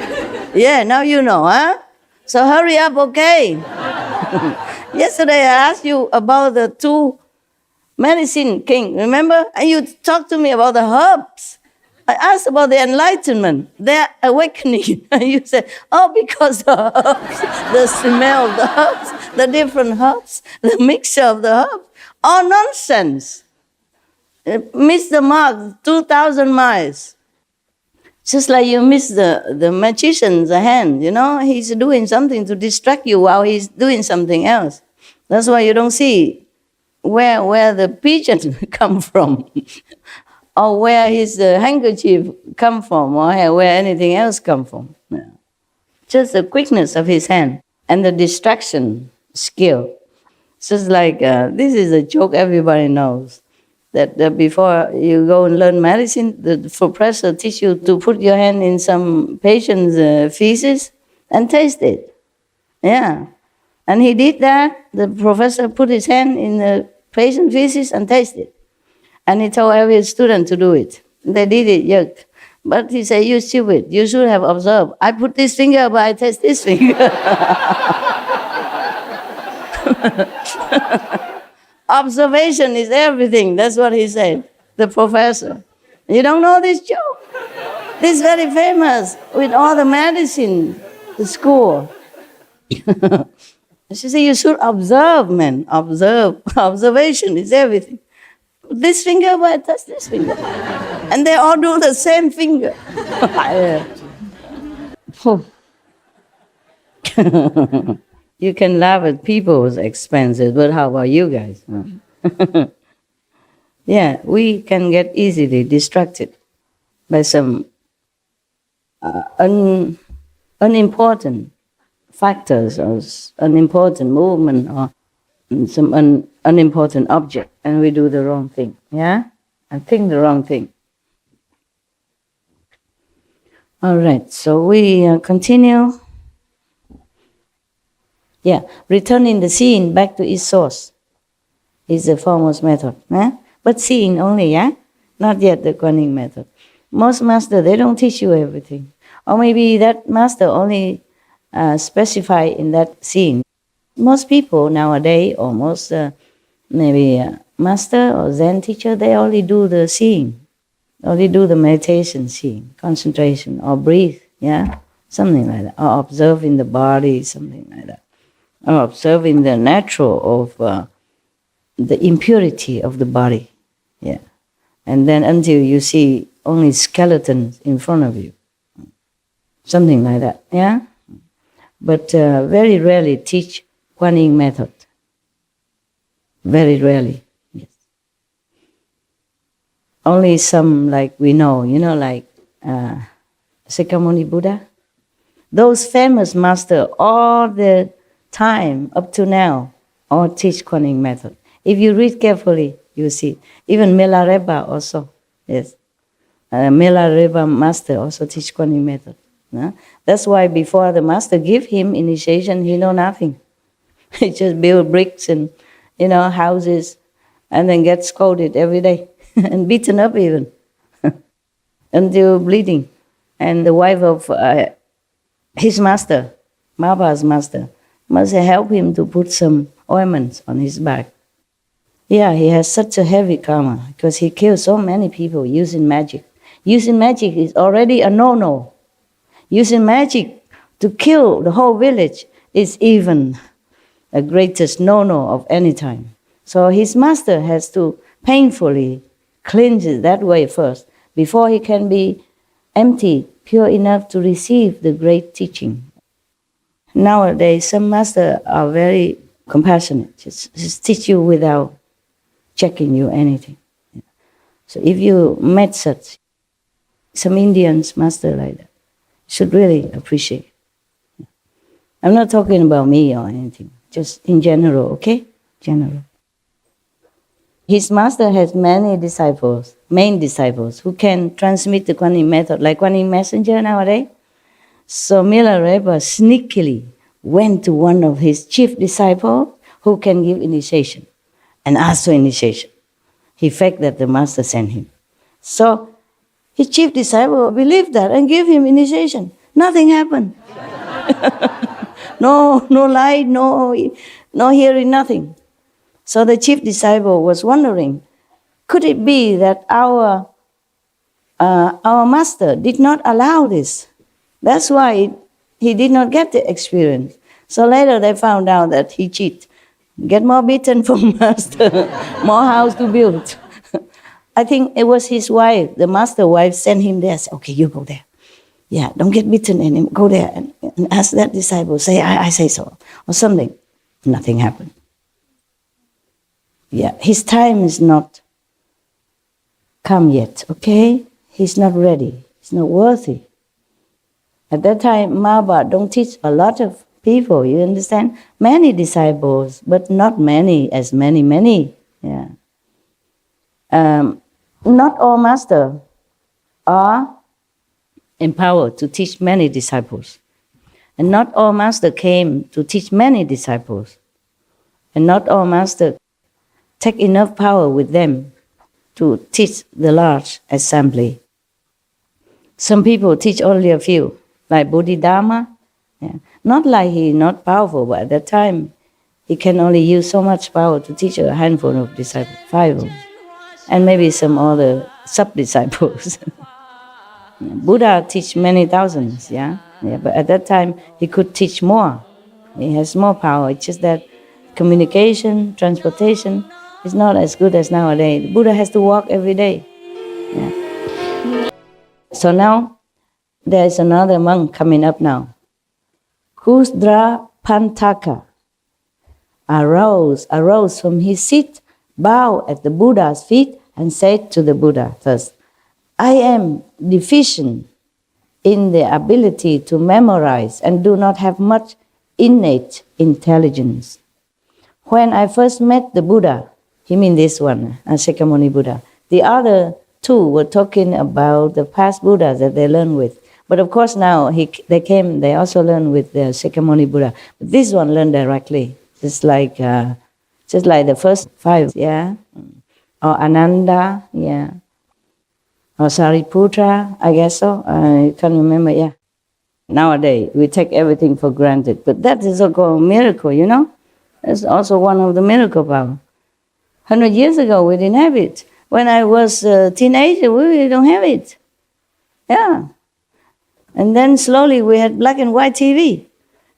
Yeah, now you know, huh? So hurry up, okay? Yesterday I asked you about the 2 medicine king, remember? And you talked to me about the herbs. I asked about the enlightenment, their awakening. And you said, oh, because the herbs, the smell of the herbs, the different herbs, the mixture of the herbs. All nonsense. Miss the mark 2,000 miles. Just like you miss the magician's hand, you know, he's doing something to distract you while he's doing something else. That's why you don't see where the pigeon come from, or where his handkerchief come from, or where anything else come from. Yeah. Just the quickness of his hand and the distraction skill. Just like, this is a joke everybody knows, that before you go and learn medicine, the professor teach you to put your hand in some patient's feces and taste it. Yeah. And he did that. The professor put his hand in the patient's feces and tasted it. And he told every student to do it. They did it, yuck. But he said, you stupid, you should have observed. I put this finger, but I taste this finger. Observation is everything. That's what he said, the professor. You don't know this joke? This is very famous with all the medicine, the school. She said, you should observe, man. Observe. Observation is everything. This finger, but I touch this finger. And they all do the same finger. You can laugh at people's expenses, but how about you guys? Yeah, we can get easily distracted by some unimportant factors or unimportant movement or some unimportant object, and we do the wrong thing, yeah? And think the wrong thing. All right, so we continue. Yeah, returning the seeing back to its source is the foremost method. But seeing only, yeah? Not yet the Kuan Yin method. Most masters, they don't teach you everything. Or maybe that master only specify in that seeing. Most people nowadays, or most maybe master or Zen teacher, they only do the seeing. Only do the meditation seeing, concentration, or breathe, yeah? Something like that. Or observing the body, something like that. Or observing the natural of the impurity of the body, yeah. And then until you see only skeletons in front of you, something like that, yeah. But very rarely teach Kuan Yin method. Very rarely, yes. Only some like we know, you know, like Sakyamuni Buddha. Those famous masters, all the time up to now, all teach Kuan Yin method. If you read carefully, you see. Even Milarepa also, yes. Milarepa master also teach Kuan Yin method. That's why before the master give him initiation, he know nothing. He just build bricks and, you know, houses, and then get scolded every day and beaten up even until bleeding. And the wife of his master, Mapa's master, must help him to put some ointments on his back. Yeah, he has such a heavy karma because he killed so many people using magic. Using magic is already a no-no. Using magic to kill the whole village is even the greatest no-no of any time. So his master has to painfully cleanse it that way first before he can be empty, pure enough to receive the great teaching. Nowadays, some masters are very compassionate, just teach you without checking you anything. So if you met such, some Indians master like that, should really appreciate. I'm not talking about me or anything, just in general, okay? General. His master has many disciples, main disciples, who can transmit the Kuan Yin method, like Kuan Yin messenger nowadays. So Milarepa sneakily went to one of his chief disciples who can give initiation and asked for initiation. He faked that the master sent him. So his chief disciple believed that and gave him initiation. Nothing happened. No light, no hearing, nothing. So the chief disciple was wondering, could it be that our master did not allow this? That's why he did not get the experience. So later they found out that he cheated. Get more beaten from master, more house to build. I think it was his wife, the master wife, sent him there. Said, okay, you go there. Yeah, don't get beaten anymore. Go there and ask that disciple, say, I say so, or something. Nothing happened. Yeah, his time is not come yet, okay? He's not ready. He's not worthy. At that time, Mahabharata don't teach a lot of people, you understand? Many disciples, but not many as many. Yeah. Not all masters are empowered to teach many disciples. And not all masters came to teach many disciples. And not all masters take enough power with them to teach the large assembly. Some people teach only a few, like Bodhidharma. Yeah. Not like he not powerful, but at that time he can only use so much power to teach a handful of disciples, 5 of them, and maybe some other sub-disciples. Buddha teach many thousands, yeah, but at that time he could teach more. He has more power. It's just that communication, transportation is not as good as nowadays. Buddha has to walk every day. Yeah. So now there is another monk coming up now. Kusdra Pantaka arose from his seat, bowed at the Buddha's feet, and said to the Buddha first, I am deficient in the ability to memorize and do not have much innate intelligence. When I first met the Buddha, he means this one, Shakyamuni Buddha. The other two were talking about the past Buddhas that they learned with. But of course now they also learned with the Shakyamuni Buddha. But this one learned directly, just like the first 5, yeah, or Ananda, yeah, or Sariputra, I guess so. I can't remember, yeah. Nowadays we take everything for granted, but that is a miracle, you know. That's also one of the miracle power. 100 years ago we didn't have it. When I was a teenager, we don't have it. Yeah. And then slowly we had black and white TV.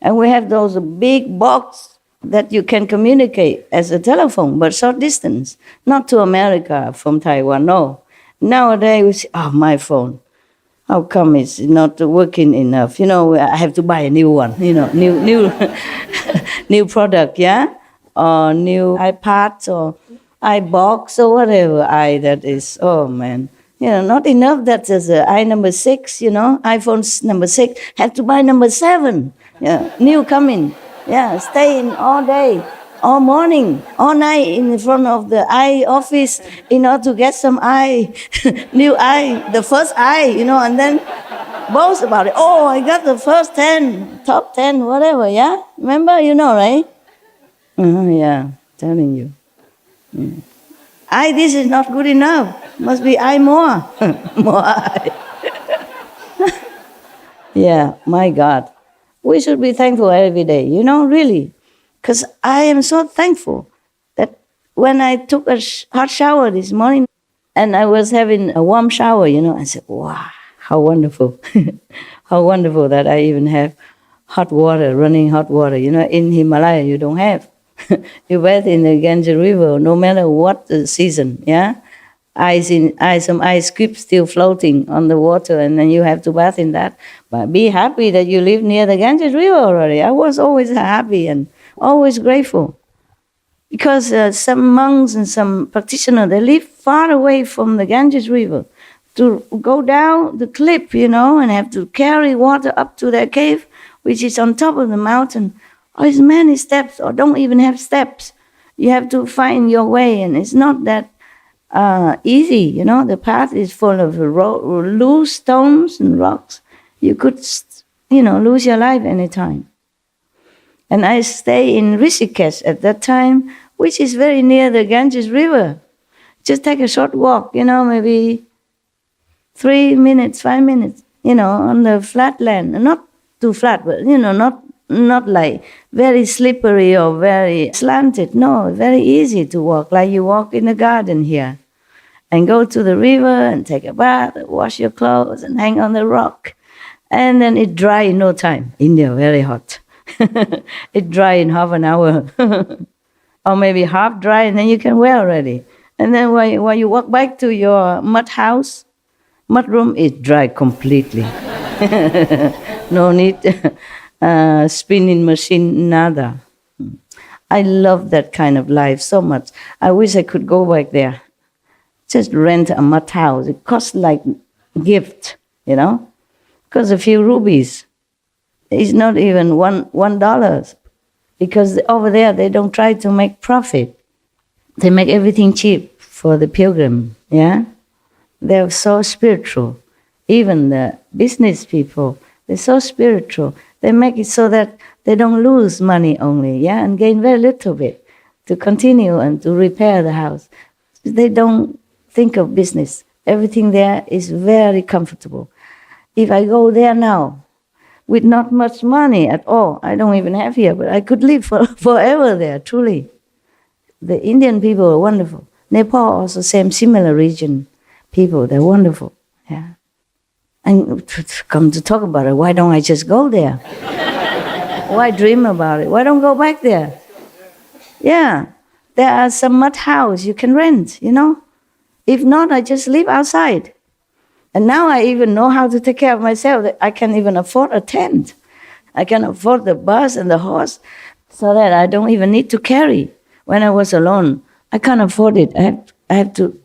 And we have those big box that you can communicate as a telephone, but short distance. Not to America from Taiwan, no. Nowadays we say, oh, my phone. How come it's not working enough? You know, I have to buy a new one, you know, new new product, yeah? Or new iPad or iBox or whatever that is. Oh, man. You know, not enough that there's an number 6, you know, iPhone number 6. Have to buy number 7. Yeah, new coming. Yeah, stay in all day, all morning, all night in front of the eye office in order to get some eye, new eye, the first eye, you know, and then boast about it. Oh, I got the first 10, top 10, whatever, yeah? Remember, you know, right? Yeah, telling you. This is not good enough. Must be more. More I. Yeah, my God. We should be thankful every day, you know, really. Because I am so thankful that when I took a hot shower this morning and I was having a warm shower, you know, I said, wow, how wonderful. How wonderful that I even have hot water, running hot water. You know, in Himalaya you don't have. You bathe in the Ganges River no matter what the season, yeah? Some ice cubes still floating on the water, and then you have to bath in that. But be happy that you live near the Ganges River already. I was always happy and always grateful. Because some monks and some practitioners, they live far away from the Ganges River. To go down the cliff, you know, and have to carry water up to their cave which is on top of the mountain, is many steps, or don't even have steps. You have to find your way, and it's not that easy. The path is full of loose stones and rocks. You could, lose your life anytime. And I stay in Rishikesh at that time, which is very near the Ganges River. Just take a short walk, maybe 3 minutes, 5 minutes, on the flat land. Not too flat, but, not like very slippery or very slanted. No, very easy to walk, like you walk in the garden here. And go to the river and take a bath, wash your clothes and hang on the rock. And then it dry in no time. India, very hot. It dry in half an hour. Or maybe half dry, and then you can wear already. And then while you walk back to your mud room, it dry completely. No need spinning machine, nada. I love that kind of life so much. I wish I could go back there. Just rent a mud house. It costs like a gift, Costs a few rupees. It's not even $1. Because over there, they don't try to make profit. They make everything cheap for the pilgrim, yeah? They're so spiritual. Even the business people, they're so spiritual. They make it so that they don't lose money only, yeah? And gain very little bit to continue and to repair the house. They don't think of business. Everything there is very comfortable. If I go there now, with not much money at all, I don't even have here, but I could live forever there, truly. The Indian people are wonderful. Nepal also similar region people, they're wonderful. Yeah. And to come to talk about it, why don't I just go there? Why dream about it? Why don't go back there? Yeah, there are some mud house you can rent, If not, I just live outside. And now I even know how to take care of myself. I can even afford a tent. I can afford the bus and the horse so that I don't even need to carry. When I was alone, I can't afford it. I have to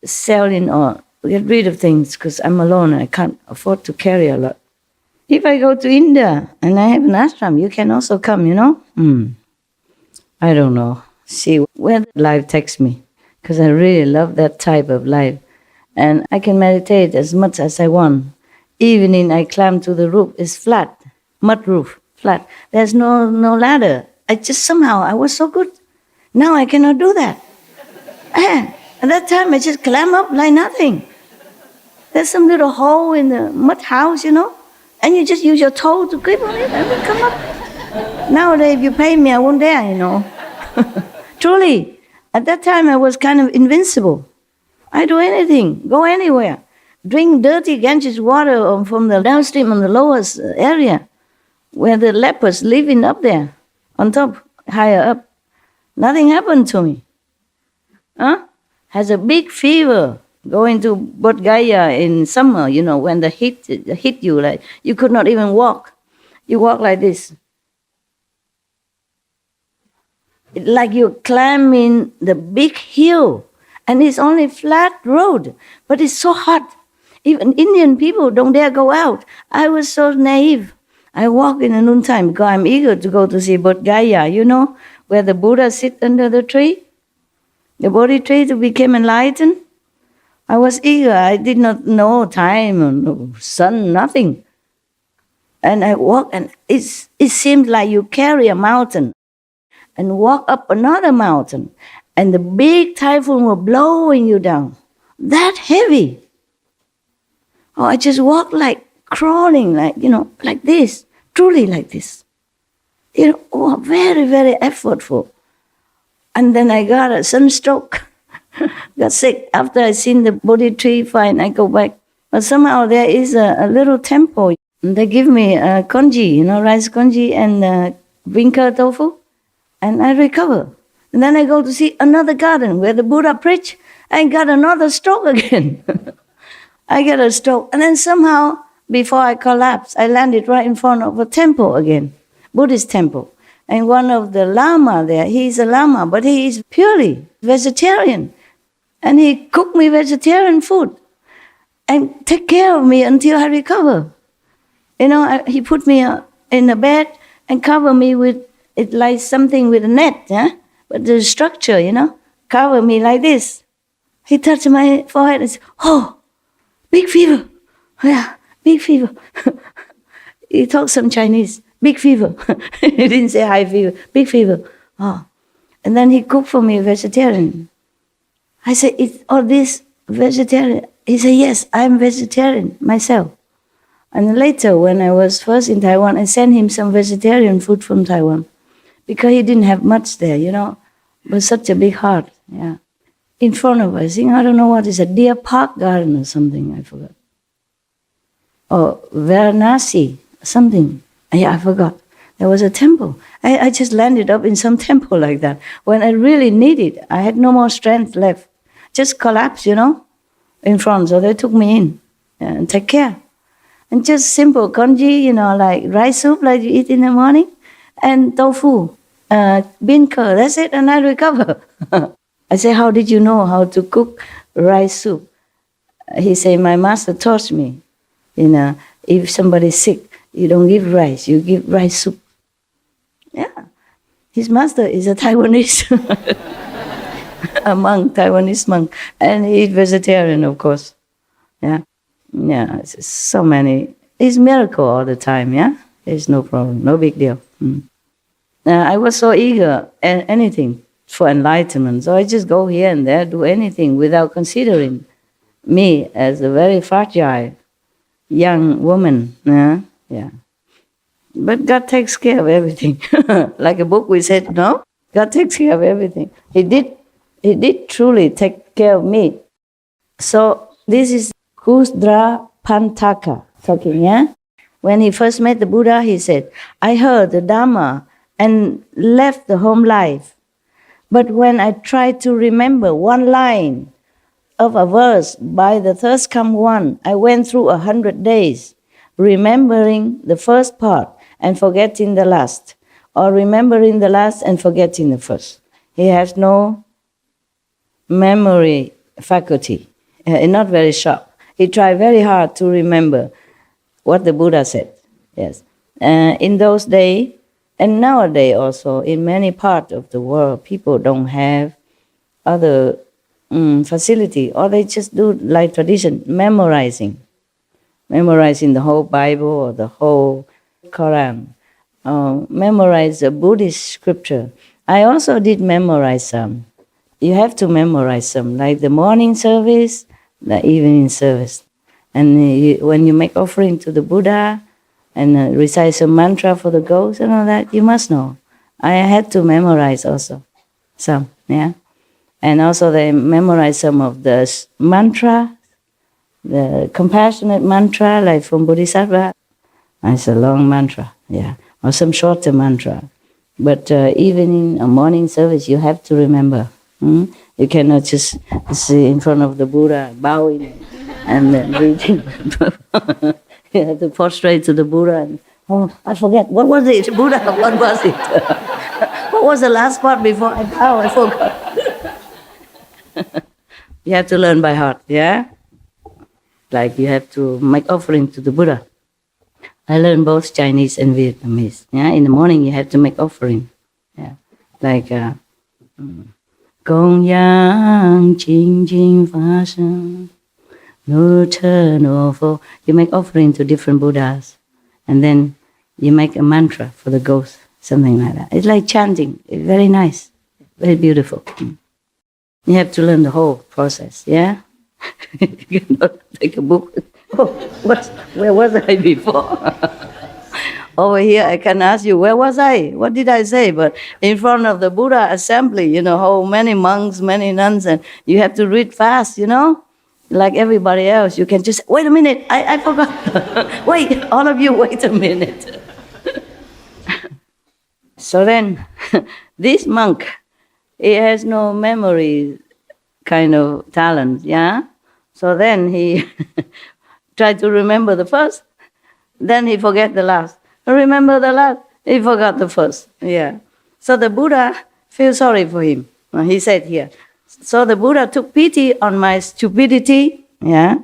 sell in or get rid of things because I'm alone and I can't afford to carry a lot. If I go to India and I have an ashram, you can also come, I don't know. See where life takes me, because I really love that type of life. And I can meditate as much as I want. Evening, I climb to the roof. It's flat, mud roof, flat. There's no ladder. I was so good. Now I cannot do that. At that time, I just climb up like nothing. There's some little hole in the mud house, and you just use your toe to grip on it and we come up. Nowadays, if you pay me, I won't dare, Truly, at that time, I was kind of invincible. I do anything, go anywhere. Drink dirty Ganges water from the downstream on the lowest area where the lepers living up there, on top, higher up. Nothing happened to me. Has a big fever, going to Bodh Gaya in summer, when the heat hit you, like you could not even walk. You walk like this. Like you're climbing the big hill. And it's only flat road, but it's so hot. Even Indian people don't dare go out. I was so naive. I walk in the noontime because I'm eager to go to see Bodh Gaya, where the Buddha sit under the tree, the Bodhi tree to become enlightened. I was eager. I did not know time or no sun, nothing. And I walk, and it seemed like you carry a mountain and walk up another mountain. And the big typhoon were blowing you down. That heavy. Oh, I just walked like crawling, like this. Truly like this. Very, very effortful. And then I got a sunstroke. Got sick. After I seen the Bodhi tree, fine, I go back. But somehow there is a little temple. And they give me congee, rice congee and winker tofu. And I recover. And then I go to see another garden where the Buddha preached. I got another stroke again. I get a stroke. And then somehow, before I collapsed, I landed right in front of a temple again, Buddhist temple. And one of the Lama there, he's a Lama, but he is purely vegetarian. And he cooked me vegetarian food and take care of me until I recover. He put me in a bed and cover me with it like something with a net, but the structure, cover me like this. He touched my forehead and said, "Oh, big fever. Yeah, big fever." He talked some Chinese. Big fever. He didn't say high fever. Big fever. Oh. And then he cooked for me vegetarian. I said, "Is all this vegetarian?" He said, "Yes, I'm vegetarian myself." And later, when I was first in Taiwan, I sent him some vegetarian food from Taiwan because he didn't have much there, but such a big heart. Yeah. In front of us, I don't know what is a deer park garden or something, I forgot. Or Varanasi, something. Yeah, I forgot. There was a temple. I just landed up in some temple like that. When I really needed, I had no more strength left. Just collapsed, in front. So they took me in and take care. And just simple congee, like rice soup like you eat in the morning, and tofu, bean curd, that's it, and I recover. I say, "How did you know how to cook rice soup?" He said, "My master taught me, if somebody's sick, you don't give rice, you give rice soup." Yeah. His master is a Taiwanese, a monk, Taiwanese monk, and he's vegetarian, of course. Yeah. Yeah, it's so many. It's miracle all the time, yeah? It's no problem, no big deal. I was so eager at anything for enlightenment, so I just go here and there, do anything without considering me as a very fragile young woman. Yeah. But God takes care of everything. Like a book we said, no? God takes care of everything. He did truly take care of me. So this is Kusdra Pantaka talking, yeah? When he first met the Buddha, he said, "I heard the Dhamma and left the home life. But when I tried to remember one line of a verse by the third come one, I went through 100 days, remembering the first part and forgetting the last, or remembering the last and forgetting the first." He has no memory faculty, not very sharp. He tried very hard to remember what the Buddha said. Yes. In those days, and nowadays also, in many parts of the world, people don't have other facility, or they just do like tradition, memorizing the whole Bible or the whole Quran, memorize the Buddhist scripture. I also did memorize some. You have to memorize some, like the morning service, the evening service. And when you make offering to the Buddha and recite some mantra for the ghosts and all that, you must know. I had to memorize also some, yeah. And also they memorize some of the mantra, the compassionate mantra, like from Bodhisattva. It's a long mantra, yeah, or some shorter mantra. But evening or morning service, you have to remember. You cannot just sit in front of the Buddha, bowing and then reading. You have to prostrate to the Buddha and, "Oh, I forget. What was it? Buddha, what was it? What was the last part before I bow? I forgot." You have to learn by heart, yeah? Like you have to make offering to the Buddha. I learned both Chinese and Vietnamese. Yeah, in the morning you have to make offering. Yeah, like 供养清净法身，如彻若佛. You make offering to different Buddhas, and then you make a mantra for the ghost, something like that. It's like chanting. It's very nice, very beautiful. You have to learn the whole process. Yeah, you cannot take a book. Oh, where was I before? Over here, I can ask you, where was I? What did I say? But in front of the Buddha assembly, how many monks, many nuns, and you have to read fast, like everybody else. You can just, wait a minute, I forgot. Wait, all of you, wait a minute. So then, this monk, he has no memory kind of talent, yeah? So then he tried to remember the first, then he forget the last. Remember the last, he forgot the first. Yeah. So the Buddha feels sorry for him. He said here. So the Buddha took pity on my stupidity, yeah,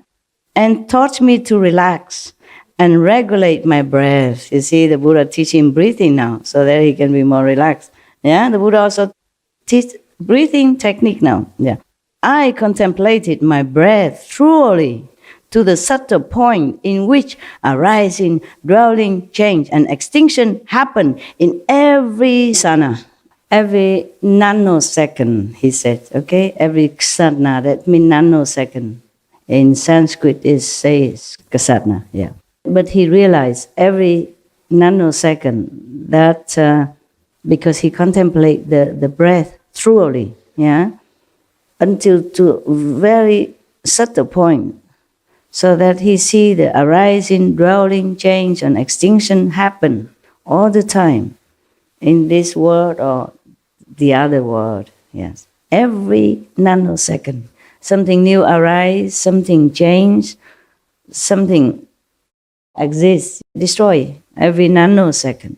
and taught me to relax and regulate my breath. You see, the Buddha teaching breathing now, so that he can be more relaxed. Yeah, the Buddha also teach breathing technique now. Yeah, I contemplated my breath thoroughly to the subtle point in which arising, dwelling, change, and extinction happen in every sana, every nanosecond, he said, okay? Every sana, that means nanosecond. In Sanskrit, it says kasatna, yeah. But he realized every nanosecond that because he contemplated the breath thoroughly, yeah, until to very subtle point, so that he see the arising, dwelling, change, and extinction happen all the time in this world or the other world. Yes, every nanosecond, something new arise, something change, something exists, destroy every nanosecond.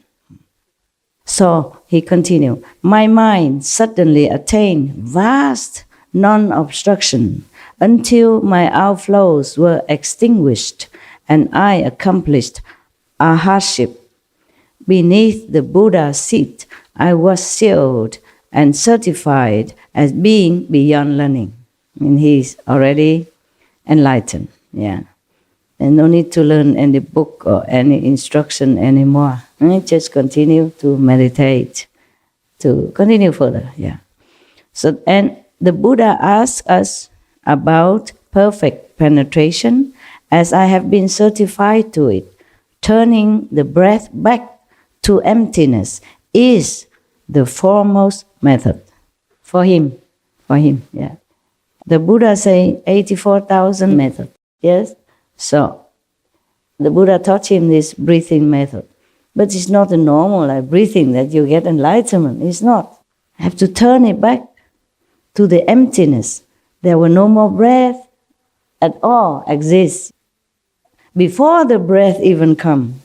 So he continued, my mind suddenly attained vast non-obstruction until my outflows were extinguished and I accomplished arhatship. Beneath the Buddha's seat, I was sealed and certified as being beyond learning. I mean, he's already enlightened, yeah. And no need to learn any book or any instruction anymore. Just continue to meditate, to continue further, yeah. So, and the Buddha asks us about perfect penetration, as I have been certified to it. Turning the breath back to emptiness is the foremost method for him, yeah. The Buddha say 84,000 methods, yes? So, the Buddha taught him this breathing method. But it's not a normal like breathing that you get enlightenment. It's not. You have to turn it back to the emptiness. There were no more breath at all exists. Before the breath even come.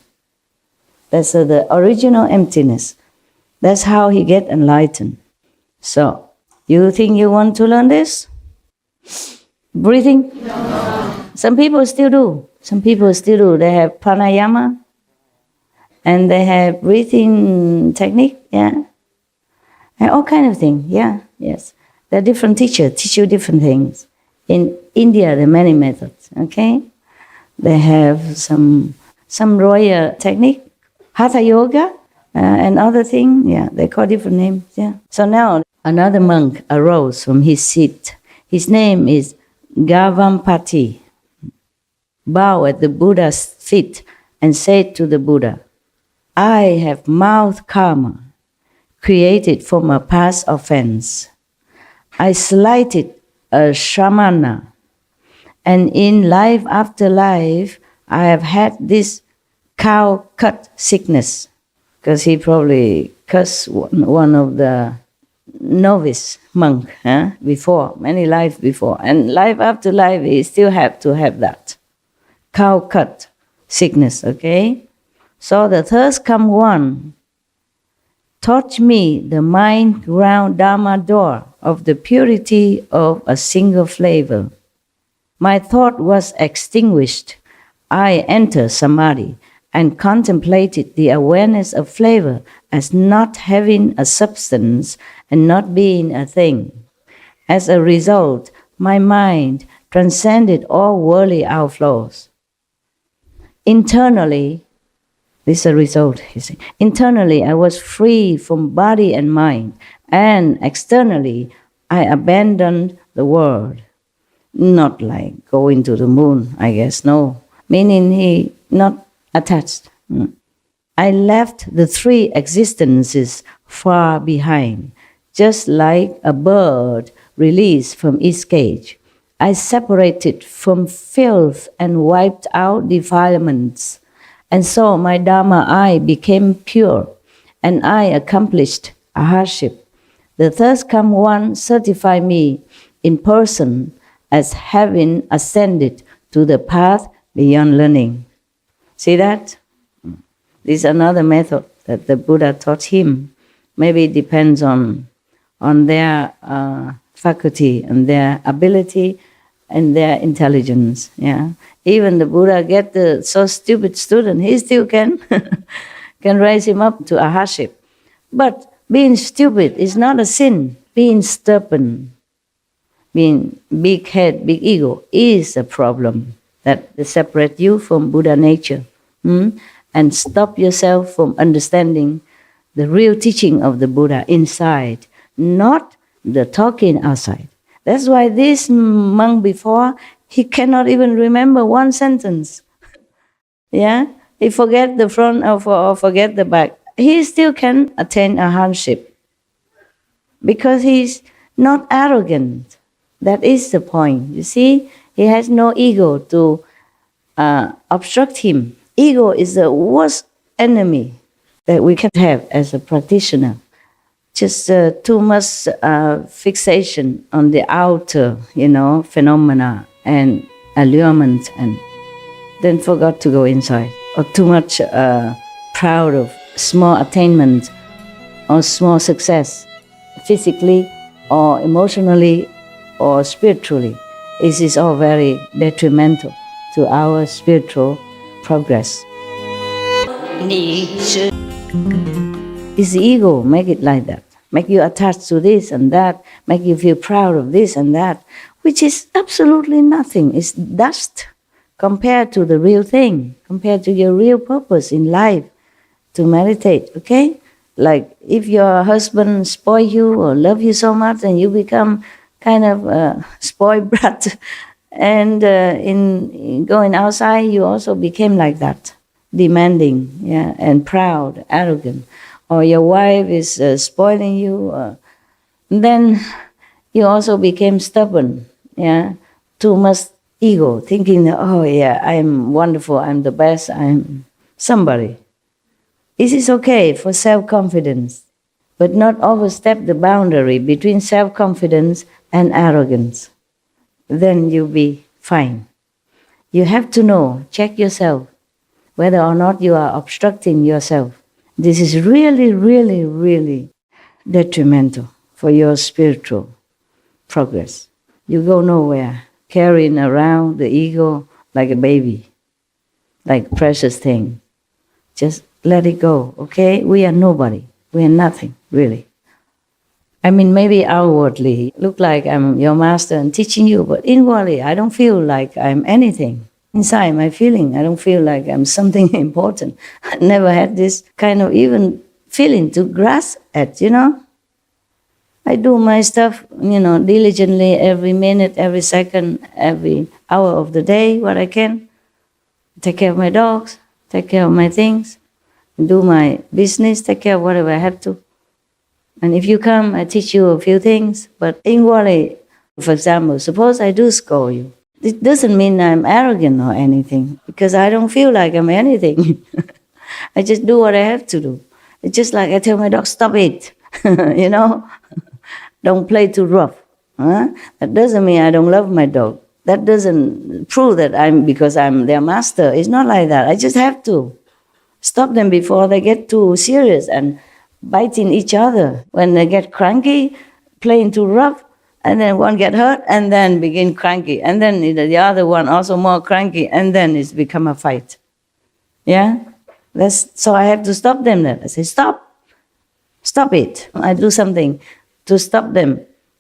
That's the original emptiness. That's how he get enlightened. So, you think you want to learn this? Breathing? No. Some people still do. They have pranayama and they have breathing technique, yeah. And all kind of things, yeah, yes. There are different teachers, teach you different things. In India, there are many methods, okay? They have some royal technique, hatha yoga, and other things, yeah, they call different names, yeah. So now, another monk arose from his seat. His name is Gavampati. Bowed at the Buddha's feet and said to the Buddha, I have mouth karma, created from a past offense. I slighted a shamana, and in life after life, I have had this cow cut sickness, because he probably cursed one of the novice monk before, many lives before. And life after life, he still have to have that cow cut sickness, okay? So the third come one taught me the mind ground Dharma door of the purity of a single flavor. My thought was extinguished. I entered Samadhi and contemplated the awareness of flavor as not having a substance and not being a thing. As a result, my mind transcended all worldly outflows. Internally, this is a result, you see. Internally, I was free from body and mind, and externally, I abandoned the world. Not like going to the moon, I guess, no. Meaning he not attached. I left the three existences far behind, just like a bird released from its cage. I separated from filth and wiped out defilements. And so my Dharma eye became pure, and I accomplished arhatship. The third come one certified me in person as having ascended to the path beyond learning. See that? This is another method that the Buddha taught him. Maybe it depends on their faculty and their ability and their intelligence. Yeah, even the Buddha get the so stupid student, he still can can raise him up to arhatship. But being stupid is not a sin. Being stubborn, being big head, big ego is a problem that separate you from Buddha nature, and stop yourself from understanding the real teaching of the Buddha inside, not the talking outside. That's why this monk before, he cannot even remember one sentence. Yeah, he forget the front or forget the back. He still can attain arhatship because he's not arrogant. That is the point. You see, he has no ego to obstruct him. Ego is the worst enemy that we can have as a practitioner. Just too much fixation on the outer, phenomena and allurement, and then forgot to go inside. Or too much proud of small attainment or small success, physically or emotionally or spiritually. This is all very detrimental to our spiritual progress. It's the ego make it like that, make you attached to this and that, make you feel proud of this and that, which is absolutely nothing. It's dust compared to the real thing, compared to your real purpose in life, to meditate, okay? Like if your husband spoil you or love you so much and you become kind of spoiled brat, and in going outside you also became like that, demanding, and proud, arrogant. Or your wife is spoiling you, then you also became stubborn, too much ego, thinking, oh yeah, I'm wonderful, I'm the best, I'm somebody. It is okay for self-confidence, but not overstep the boundary between self-confidence and arrogance. Then you'll be fine. You have to know, check yourself, whether or not you are obstructing yourself. This is really, really, really detrimental for your spiritual progress. You go nowhere, carrying around the ego like a baby, like a precious thing. Just let it go, okay? We are nobody. We are nothing, really. I mean, maybe outwardly, look like I'm your master and teaching you, but inwardly, I don't feel like I'm anything. Inside my feeling, I don't feel like I'm something important. I never had this kind of even feeling to grasp at, I do my stuff, diligently every minute, every second, every hour of the day, what I can. Take care of my dogs, take care of my things, do my business, take care of whatever I have to. And if you come, I teach you a few things, but inwardly, for example, suppose I do scold you. It doesn't mean I'm arrogant or anything, because I don't feel like I'm anything. I just do what I have to do. It's just like I tell my dog, stop it, Don't play too rough. That doesn't mean I don't love my dog. That doesn't prove that because I'm their master. It's not like that. I just have to stop them before they get too serious and biting each other. When they get cranky, playing too rough, and then one get hurt, and then begin cranky, and then the other one also more cranky, and then it's become a fight. Yeah? So I have to stop them then. I say, stop it. I do something to stop them,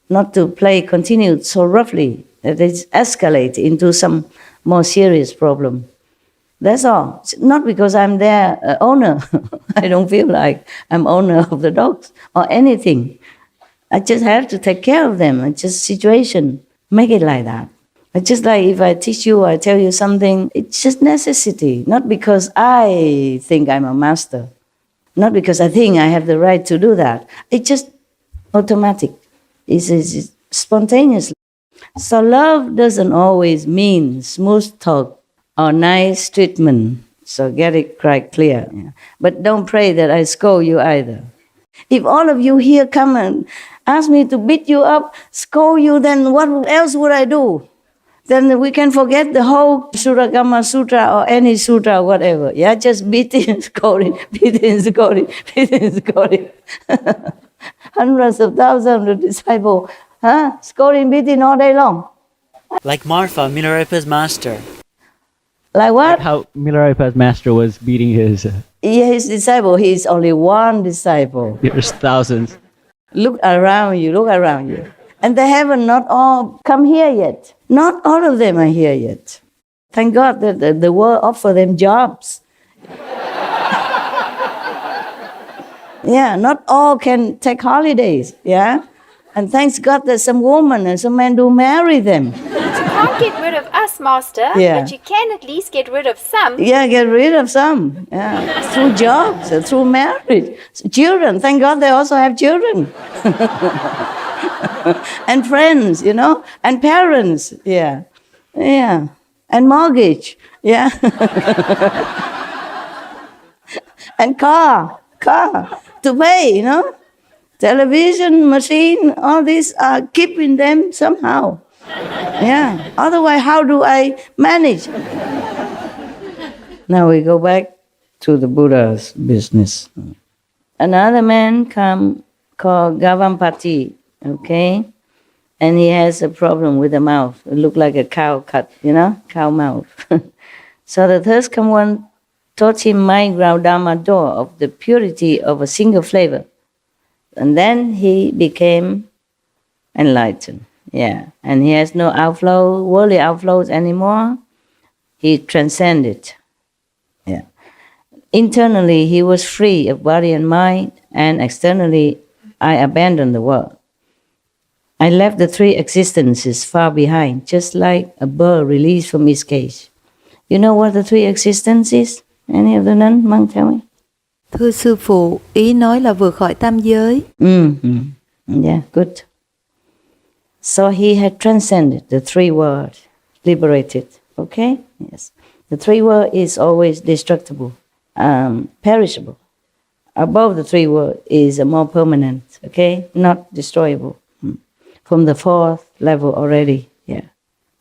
not to continue so roughly that it escalate into some more serious problem. That's all. Not because I'm their owner. I don't feel like I'm owner of the dogs or anything. I just have to take care of them. It's just situation. Make it like that. It's just like if I teach you, I tell you something, it's just necessity. Not because I think I'm a master. Not because I think I have the right to do that. It's just automatic. It's spontaneously. So love doesn't always mean smooth talk or nice treatment. So get it quite clear. Yeah. But don't pray that I scold you either. If all of you here come and ask me to beat you up, scold you, then what else would I do? Then we can forget the whole Suragama Sutra or any sutra or whatever. Yeah, just beating, scolding, beating, scolding, beating, scolding. Hundreds of thousands of disciples, scolding, beating all day long. Like Marfa, Milarepa's master. Like what? How Milarepa's master was beating his. His disciple, he is only one disciple. There's thousands. Look around you. And they haven't not all come here yet. Not all of them are here yet. Thank God that the world offer them jobs. Yeah, not all can take holidays, yeah? And thanks God that some women and some men do marry them. You can't get rid of us, Master, Yeah. but you can at least get rid of some. Yeah, get rid of some. Yeah, through jobs, through marriage. Children, thank God they also have children. And friends, and parents, yeah. And mortgage, yeah. And car to pay, Television, machine, all these are keeping them somehow. Yeah, otherwise how do I manage? Now we go back to the Buddha's business. Another man come called Gavampati, okay? And he has a problem with the mouth. It looked like a cow cut, cow mouth. So the third come one taught him mind ground Dharma door of the purity of a single flavor. And then he became enlightened. Yeah, and he has no worldly outflows anymore. He transcended. Yeah. Internally, he was free of body and mind, and externally, I abandoned the world. I left the three existences far behind, just like a bird released from its cage. You know what the three existences? Any of the nun, monk, tell me? Thưa sư phụ, ý nói là vượt khỏi tam giới. Yeah, good. So he had transcended the three worlds, liberated. Okay? Yes. The three worlds is always destructible, perishable. Above the three worlds is a more permanent, okay? Not destroyable. From the fourth level already, yeah.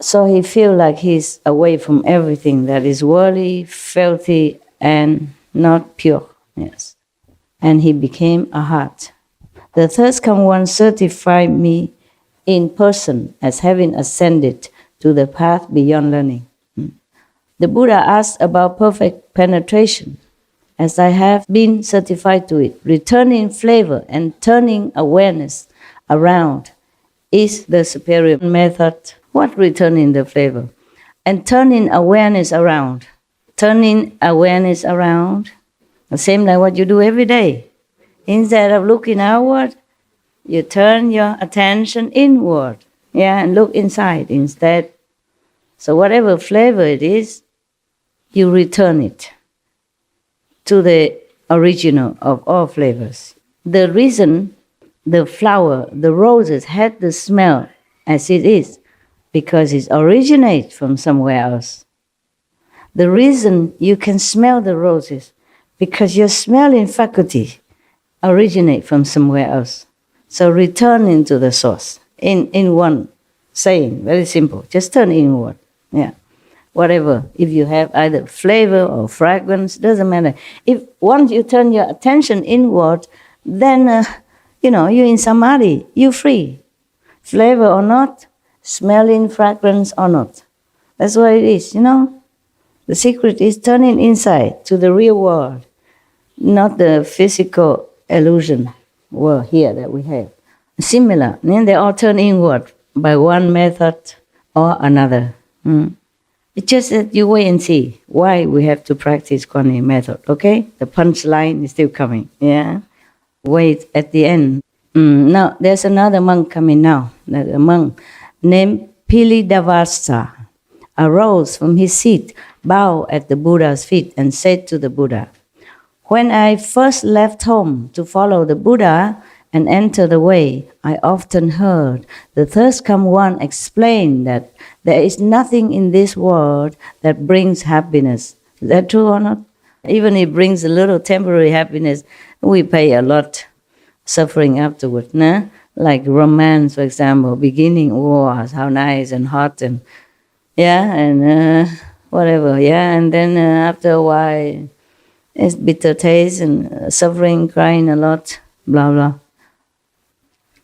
So he feel like he's away from everything that is worldly, filthy, and not pure, yes. And he became a heart. The third come one certified me in person as having ascended to the path beyond learning. The Buddha asked about perfect penetration, as I have been certified to it. Returning flavor and turning awareness around is the superior method. What returning the flavor? And turning awareness around. Turning awareness around, the same like what you do every day. Instead of looking outward, you turn your attention inward, and look inside instead. So whatever flavor it is, you return it to the original of all flavors. The reason the flower, the roses had the smell as it is, because it originates from somewhere else. The reason you can smell the roses, because your smelling faculty originate from somewhere else. So return into the source in one saying, very simple. Just turn inward. Yeah, whatever. If you have either flavor or fragrance, doesn't matter. If once you turn your attention inward, then you're in samadhi. You're free, flavor or not, smelling fragrance or not. That's what it is. The secret is turning inside to the real world, not the physical illusion world here that we have. Similar, then they all turn inward by one method or another. It's just that you wait and see why we have to practice Kuan Yin method, okay? The punchline is still coming, yeah? Wait at the end. Now, there's another monk coming now. A monk named Pilidavasa arose from his seat, bowed at the Buddha's feet, and said to the Buddha, "When I first left home to follow the Buddha and enter the way, I often heard the thirst come one explain that there is nothing in this world that brings happiness." Is that true or not? Even if it brings a little temporary happiness, we pay a lot suffering afterward. Nah? Like romance, for example, beginning, how nice and hot and whatever, and then after a while, it's bitter taste and suffering, crying a lot, blah, blah.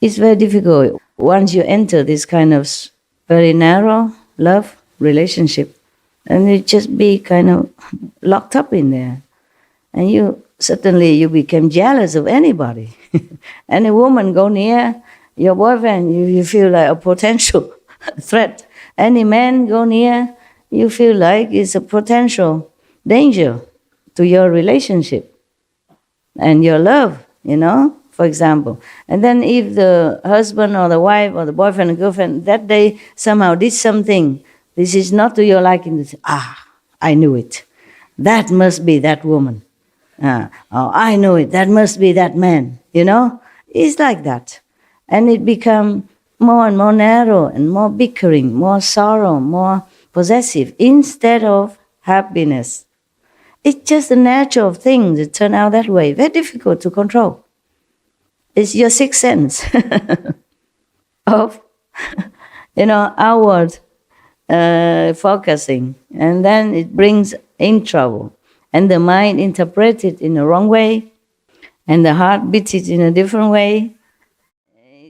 It's very difficult. Once you enter this kind of very narrow love relationship, and you just be kind of locked up in there. And you became jealous of anybody. Any woman go near your boyfriend, you feel like a potential threat. Any man go near, you feel like it's a potential danger to your relationship and your love, for example. And then if the husband or the wife or the boyfriend or girlfriend that day somehow did something, this is not to your liking, I knew it. That must be that woman. I know it. That must be that man. It's like that. And it becomes more and more narrow and more bickering, more sorrow, more possessive instead of happiness. It's just the nature of things. It turns out that way. Very difficult to control. It's your sixth sense of, outward focusing. And then it brings in trouble. And the mind interprets it in the wrong way. And the heart beats it in a different way.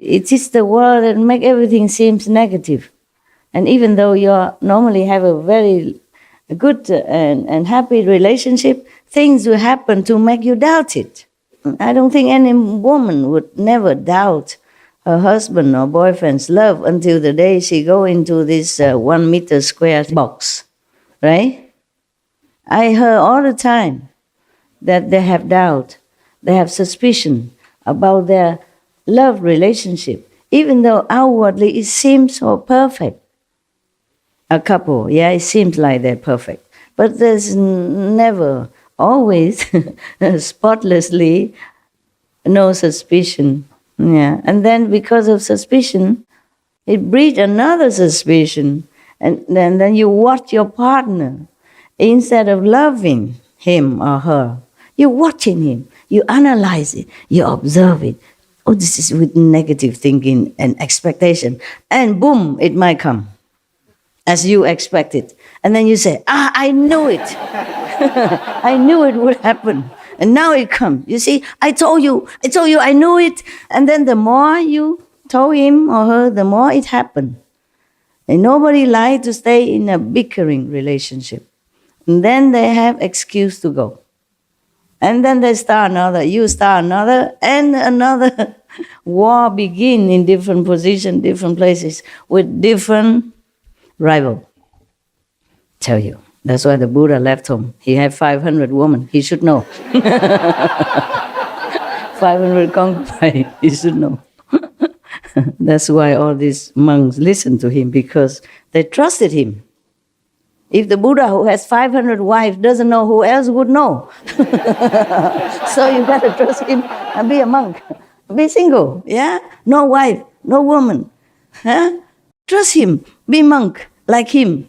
It is the world that makes everything seems negative. And even though you normally have a very good and happy relationship, things will happen to make you doubt it. I don't think any woman would never doubt her husband or boyfriend's love until the day she go into this 1 meter square box, right? I heard all the time that they have doubt, they have suspicion about their love relationship, even though outwardly it seems so perfect. A couple, it seems like they're perfect. But there's never, always, spotlessly, no suspicion. Yeah. And then because of suspicion, it breeds another suspicion. And then you watch your partner. Instead of loving him or her, you're watching him. You analyze it. You observe it. Oh, this is with negative thinking and expectation. And boom, it might come as you expect it. And then you say, I knew it. I knew it would happen. And now it comes. You see, I told you, I knew it. And then the more you told him or her, the more it happened. And nobody likes to stay in a bickering relationship. And then they have excuse to go. And then they start another, you start another, and another war begin in different positions, different places, with different rival. Tell you, that's why the Buddha left home. He had 500 women, he should know. 500 concubines, he should know. That's why all these monks listened to him, because they trusted him. If the Buddha, who has 500 wives, doesn't know, who else would know? So you got to trust him and be a monk. Be single, no wife, no woman. Trust him, be monk like him.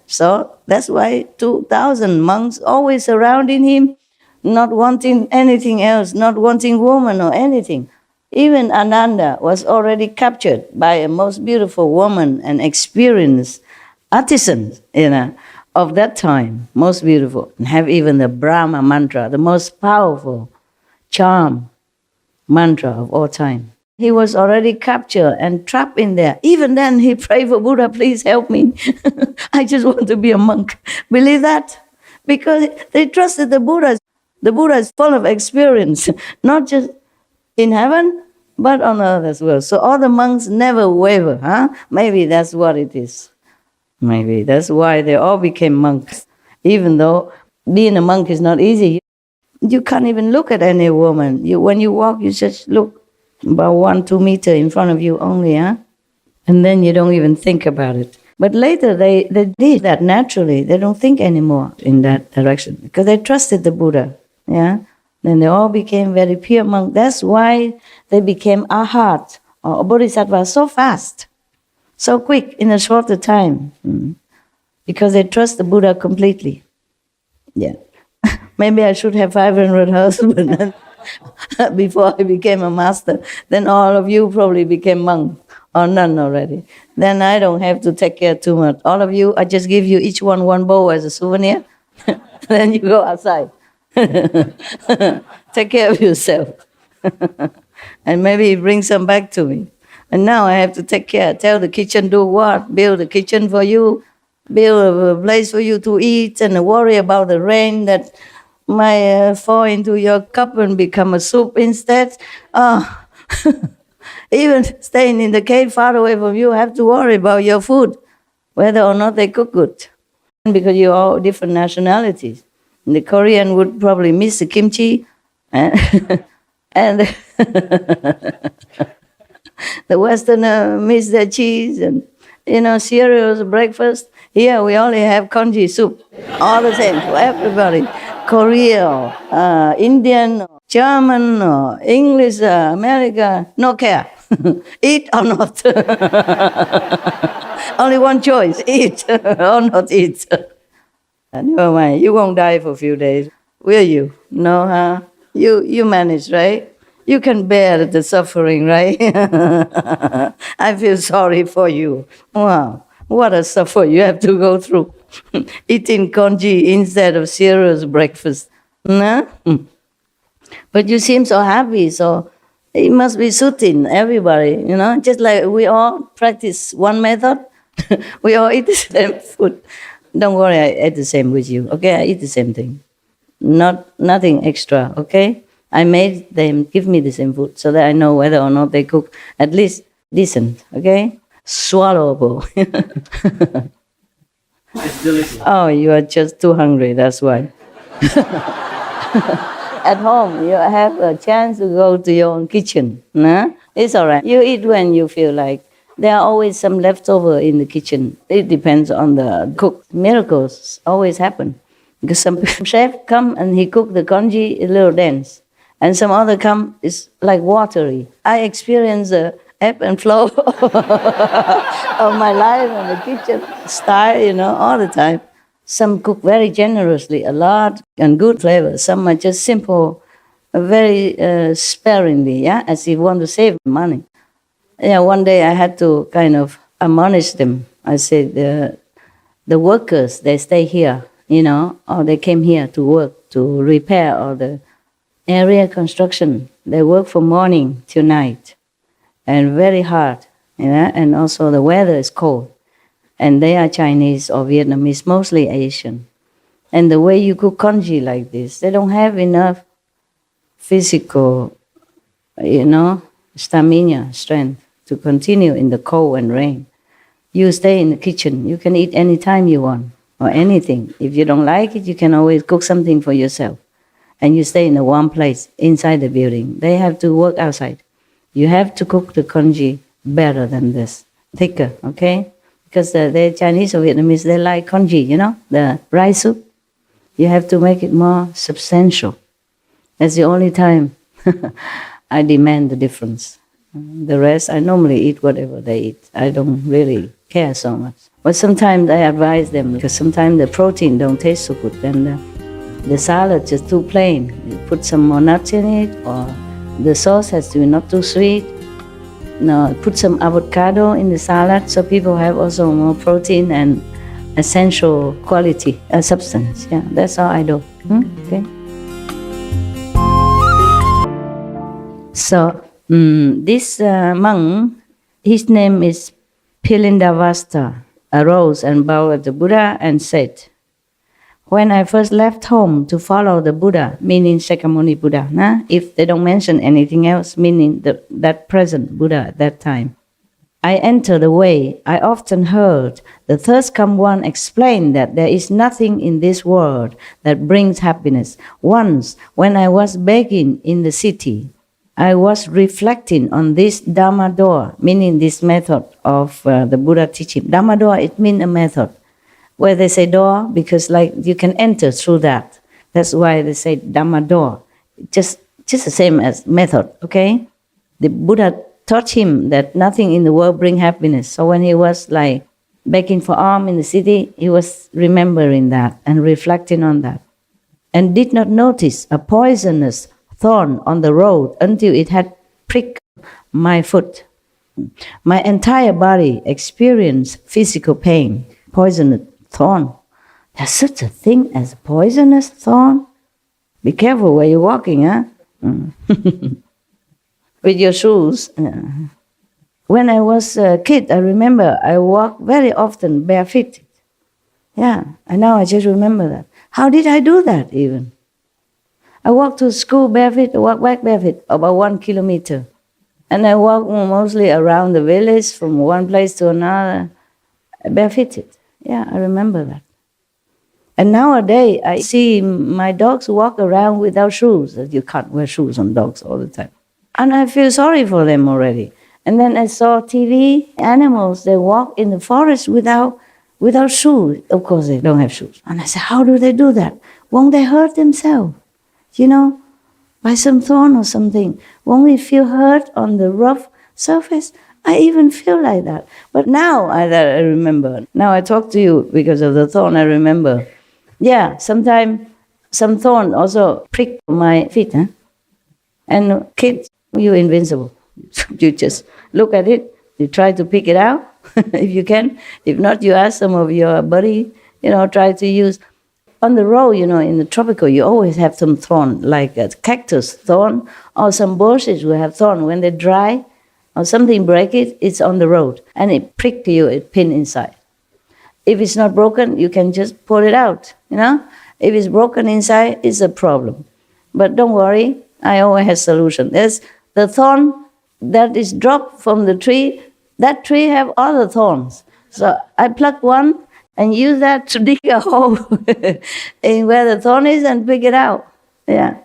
So that's why 2,000 monks always surrounding him, not wanting anything else, not wanting woman or anything. Even Ananda was already captured by a most beautiful woman and experienced artisans, of that time, most beautiful, and have even the Brahma mantra, the most powerful charm mantra of all time. He was already captured and trapped in there. Even then, he prayed for Buddha, please help me. I just want to be a monk. Believe that? Because they trusted the Buddha. The Buddha is full of experience, not just in heaven, but on earth as well. So all the monks never waver, Maybe that's what it is. Maybe that's why they all became monks. Even though being a monk is not easy. You can't even look at any woman. When you walk, you just look about 1-2 meters in front of you only, And then you don't even think about it. But later they did that naturally. They don't think anymore in that direction because they trusted the Buddha, Then they all became very pure monks. That's why they became arhat or bodhisattva so fast. So quick, in a shorter time, because they trust the Buddha completely. Maybe I should have 500 husbands before I became a master. Then all of you probably became monks or none already. Then I don't have to take care too much. All of you, I just give you each one bowl as a souvenir. Then you go outside. Take care of yourself. And maybe bring some back to me. And now I have to take care, tell the kitchen do what, build a kitchen for you, build a place for you to eat, and worry about the rain that might fall into your cup and become a soup instead. Even staying in the cave far away from you, have to worry about your food, whether or not they cook good. Because you're all different nationalities. The Korean would probably miss the kimchi, and the Westerner miss their cheese and, cereals, breakfast. Here we only have congee soup, all the same for everybody. Korea, Indian, German, or English, America, no care. Eat or not. Only one choice, eat or not eat. Never mind, you won't die for a few days, will you? No, huh? You manage, right? You can bear the suffering, right? I feel sorry for you. Wow, what a suffer you have to go through. Eating congee instead of cereals breakfast. Nah? But you seem so happy, so it must be suiting everybody, just like we all practice one method. We all eat the same food. Don't worry, I eat the same with you, okay? I eat the same thing. Nothing extra, okay? I made them give me the same food so that I know whether or not they cook at least decent, okay? Swallowable. It's delicious. Oh, you are just too hungry, that's why. At home, you have a chance to go to your own kitchen. Nah? It's all right. You eat when you feel like. There are always some leftover in the kitchen. It depends on the cook. Miracles always happen. Because some chef come and he cook the congee a little dense. And some other come, it's like watery. I experience the ebb and flow of my life in the kitchen style, all the time. Some cook very generously, a lot, and good flavor. Some are just simple, very sparingly, as if want to save money. Yeah, one day I had to kind of admonish them. I said, the workers, they stay here, or they came here to work, to repair all the area construction. They work from morning till night, and very hard, and also the weather is cold. And they are Chinese or Vietnamese, mostly Asian. And the way you cook congee like this, they don't have enough physical, stamina, strength to continue in the cold and rain. You stay in the kitchen. You can eat any time you want or anything. If you don't like it, you can always cook something for yourself. And you stay in a warm place inside the building. They have to work outside. You have to cook the congee better than this, thicker, okay? Because the Chinese or Vietnamese, they like congee, the rice soup. You have to make it more substantial. That's the only time I demand the difference. The rest, I normally eat whatever they eat. I don't really care so much. But sometimes I advise them, because sometimes the protein don't taste so good. And the salad just too plain. You put some more nuts in it, or the sauce has to be not too sweet. No, put some avocado in the salad so people have also more protein and essential quality, substance. Yeah, that's all I do. Okay. So this monk, his name is Pilindavasta, arose and bowed at the Buddha and said, "When I first left home to follow the Buddha," meaning Shakyamuni Buddha, if they don't mention anything else, meaning that present Buddha at that time, "I entered the way. I often heard the thirst-come one explain that there is nothing in this world that brings happiness. Once, when I was begging in the city, I was reflecting on this Dhamma door," meaning this method of the Buddha teaching. Dhamma door, it means a method. Where they say door, because like you can enter through that. That's why they say Dhamma door. Just the same as method, okay? The Buddha taught him that nothing in the world brings happiness. So when he was like begging for alms in the city, he was remembering that and reflecting on that. And did not notice a poisonous thorn on the road until it had pricked my foot. My entire body experienced physical pain. Poisonous thorn. There's such a thing as a poisonous thorn? Be careful where you're walking, With your shoes. When I was a kid, I remember I walked very often barefooted. Yeah, and now I just remember that. How did I do that even? I walked to school barefoot, I walked back barefoot, about 1 kilometer. And I walked mostly around the village from one place to another, barefooted. Yeah, I remember that. And nowadays, I see my dogs walk around without shoes. You can't wear shoes on dogs all the time. And I feel sorry for them already. And then I saw TV, animals, they walk in the forest without shoes. Of course, they don't have shoes. And I said, how do they do that? Won't they hurt themselves? You know, by some thorn or something. Won't we feel hurt on the rough surface? I even feel like that. But now I remember. Now I talk to you because of the thorn, I remember. Yeah, sometimes some thorn also prick my feet. Huh? And kids, you're invincible. You just look at it, you try to pick it out if you can. If not, you ask some of your buddy, try to use. On the road, in the tropical, you always have some thorn, like a cactus thorn, or some bushes will have thorn. When they dry, or something break it, it's on the road, and it prick you, it pin inside. If it's not broken, you can just pull it out, If it's broken inside, it's a problem. But don't worry, I always have solution. There's the thorn that is dropped from the tree, that tree have other thorns. So I pluck one and use that to dig a hole in where the thorn is and pick it out. Yeah.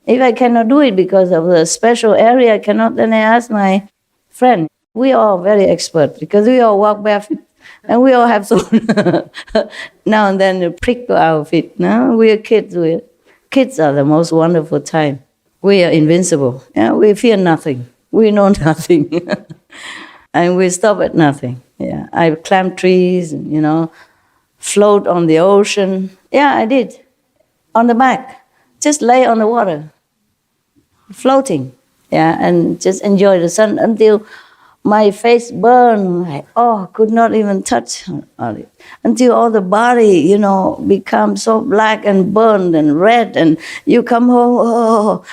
If I cannot do it because of the special area, I cannot, then I ask my friend. We are very expert because we all walk barefoot and we all have thorn. Now and then to prick our feet. No? We are kids. Kids are the most wonderful time. We are invincible. Yeah? We fear nothing. We know nothing. And we stop at nothing. Yeah, I climb trees, and, float on the ocean. Yeah, I did. On the back. Just lay on the water. Floating. Yeah, and just enjoy the sun until my face burned. Could not even touch on it. Until all the body, becomes so black and burned and red. And you come home,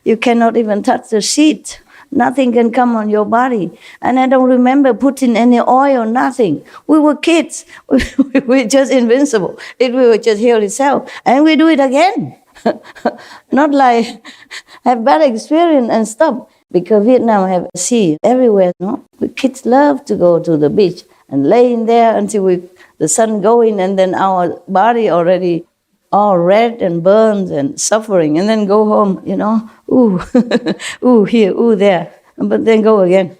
you cannot even touch the sheet. Nothing can come on your body. And I don't remember putting any oil, nothing. We were kids. We were just invincible. We would just heal itself. And we do it again. Not like have bad experience and stop. Because Vietnam have a sea everywhere. No? The kids love to go to the beach and lay in there until the sun going, and then our body already all red and burned and suffering, and then go home, ooh, ooh here, ooh there, but then go again.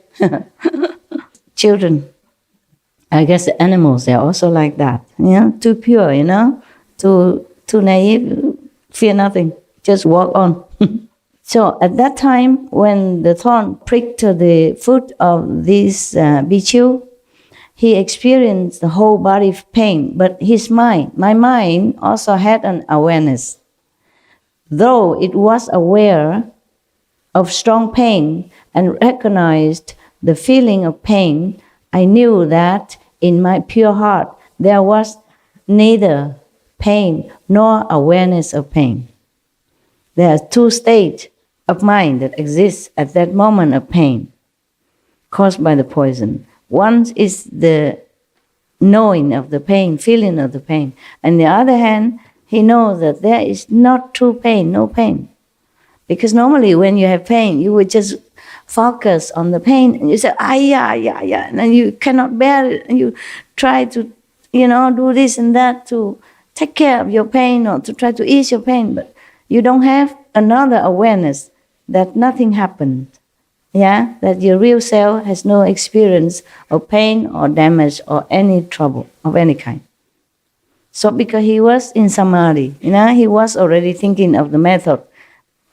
Children, I guess the animals, they're also like that, too pure, too naive, fear nothing, just walk on. So at that time, when the thorn pricked the foot of this Bichu, he experienced the whole body pain, but my mind also had an awareness. Though it was aware of strong pain and recognized the feeling of pain, I knew that in my pure heart there was neither pain nor awareness of pain. There are two states of mind that exist at that moment of pain caused by the poison. One is the knowing of the pain, feeling of the pain. On the other hand, he knows that there is not true pain, no pain. Because normally when you have pain, you would just focus on the pain and you say, yeah, and then you cannot bear it and you try to, do this and that to take care of your pain or to try to ease your pain, but you don't have another awareness that nothing happened. Yeah, that your real self has no experience of pain or damage or any trouble of any kind. So because he was in samadhi, he was already thinking of the method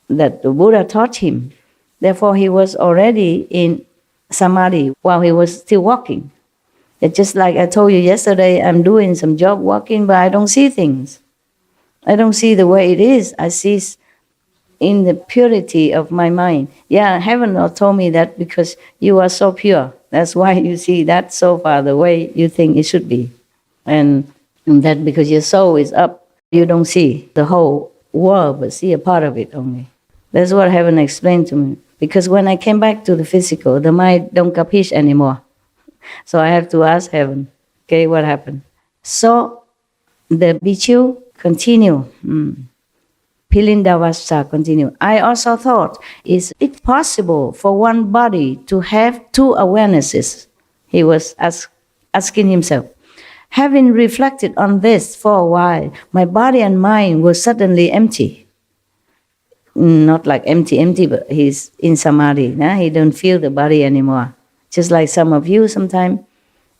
that the Buddha taught him. Therefore, he was already in samadhi while he was still walking. It's just like I told you yesterday, I'm doing some job walking, but I don't see things. I don't see the way it is. I see in the purity of my mind. Yeah, heaven told me that because you are so pure. That's why you see that so far the way you think it should be. And that because your soul is up, you don't see the whole world, but see a part of it only. That's what heaven explained to me. Because when I came back to the physical, the mind don't capiche anymore. So I have to ask heaven, okay, what happened? So the Bhikkhu continue. Pilindavasa continue. I also thought, is it possible for one body to have two awarenesses? He was asking himself. Having reflected on this for a while, my body and mind were suddenly empty. Not like empty, but he's in samadhi. He don't feel the body anymore. Just like some of you sometimes,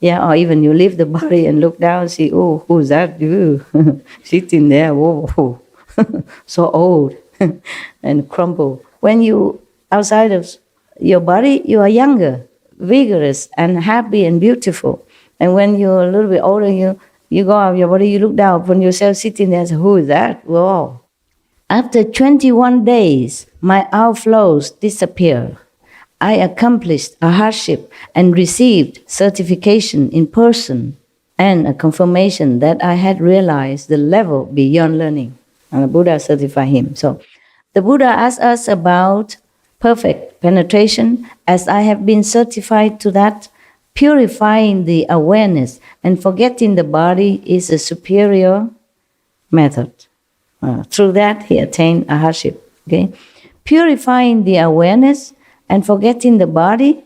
or even you leave the body and look down and see, oh, who's that? Sitting there, whoa, so old and crumpled. When you outside of your body, you are younger, vigorous, and happy and beautiful. And when you're a little bit older, you go out of your body, you look down upon yourself sitting there and say, who is that? Whoa. After 21 days, my outflows disappeared. I accomplished a hardship and received certification in person and a confirmation that I had realized the level beyond learning. And the Buddha certified him. So the Buddha asked us about perfect penetration. As I have been certified to that, purifying the awareness and forgetting the body is a superior method. Through that, he attained a hardship. Okay, purifying the awareness and forgetting the body.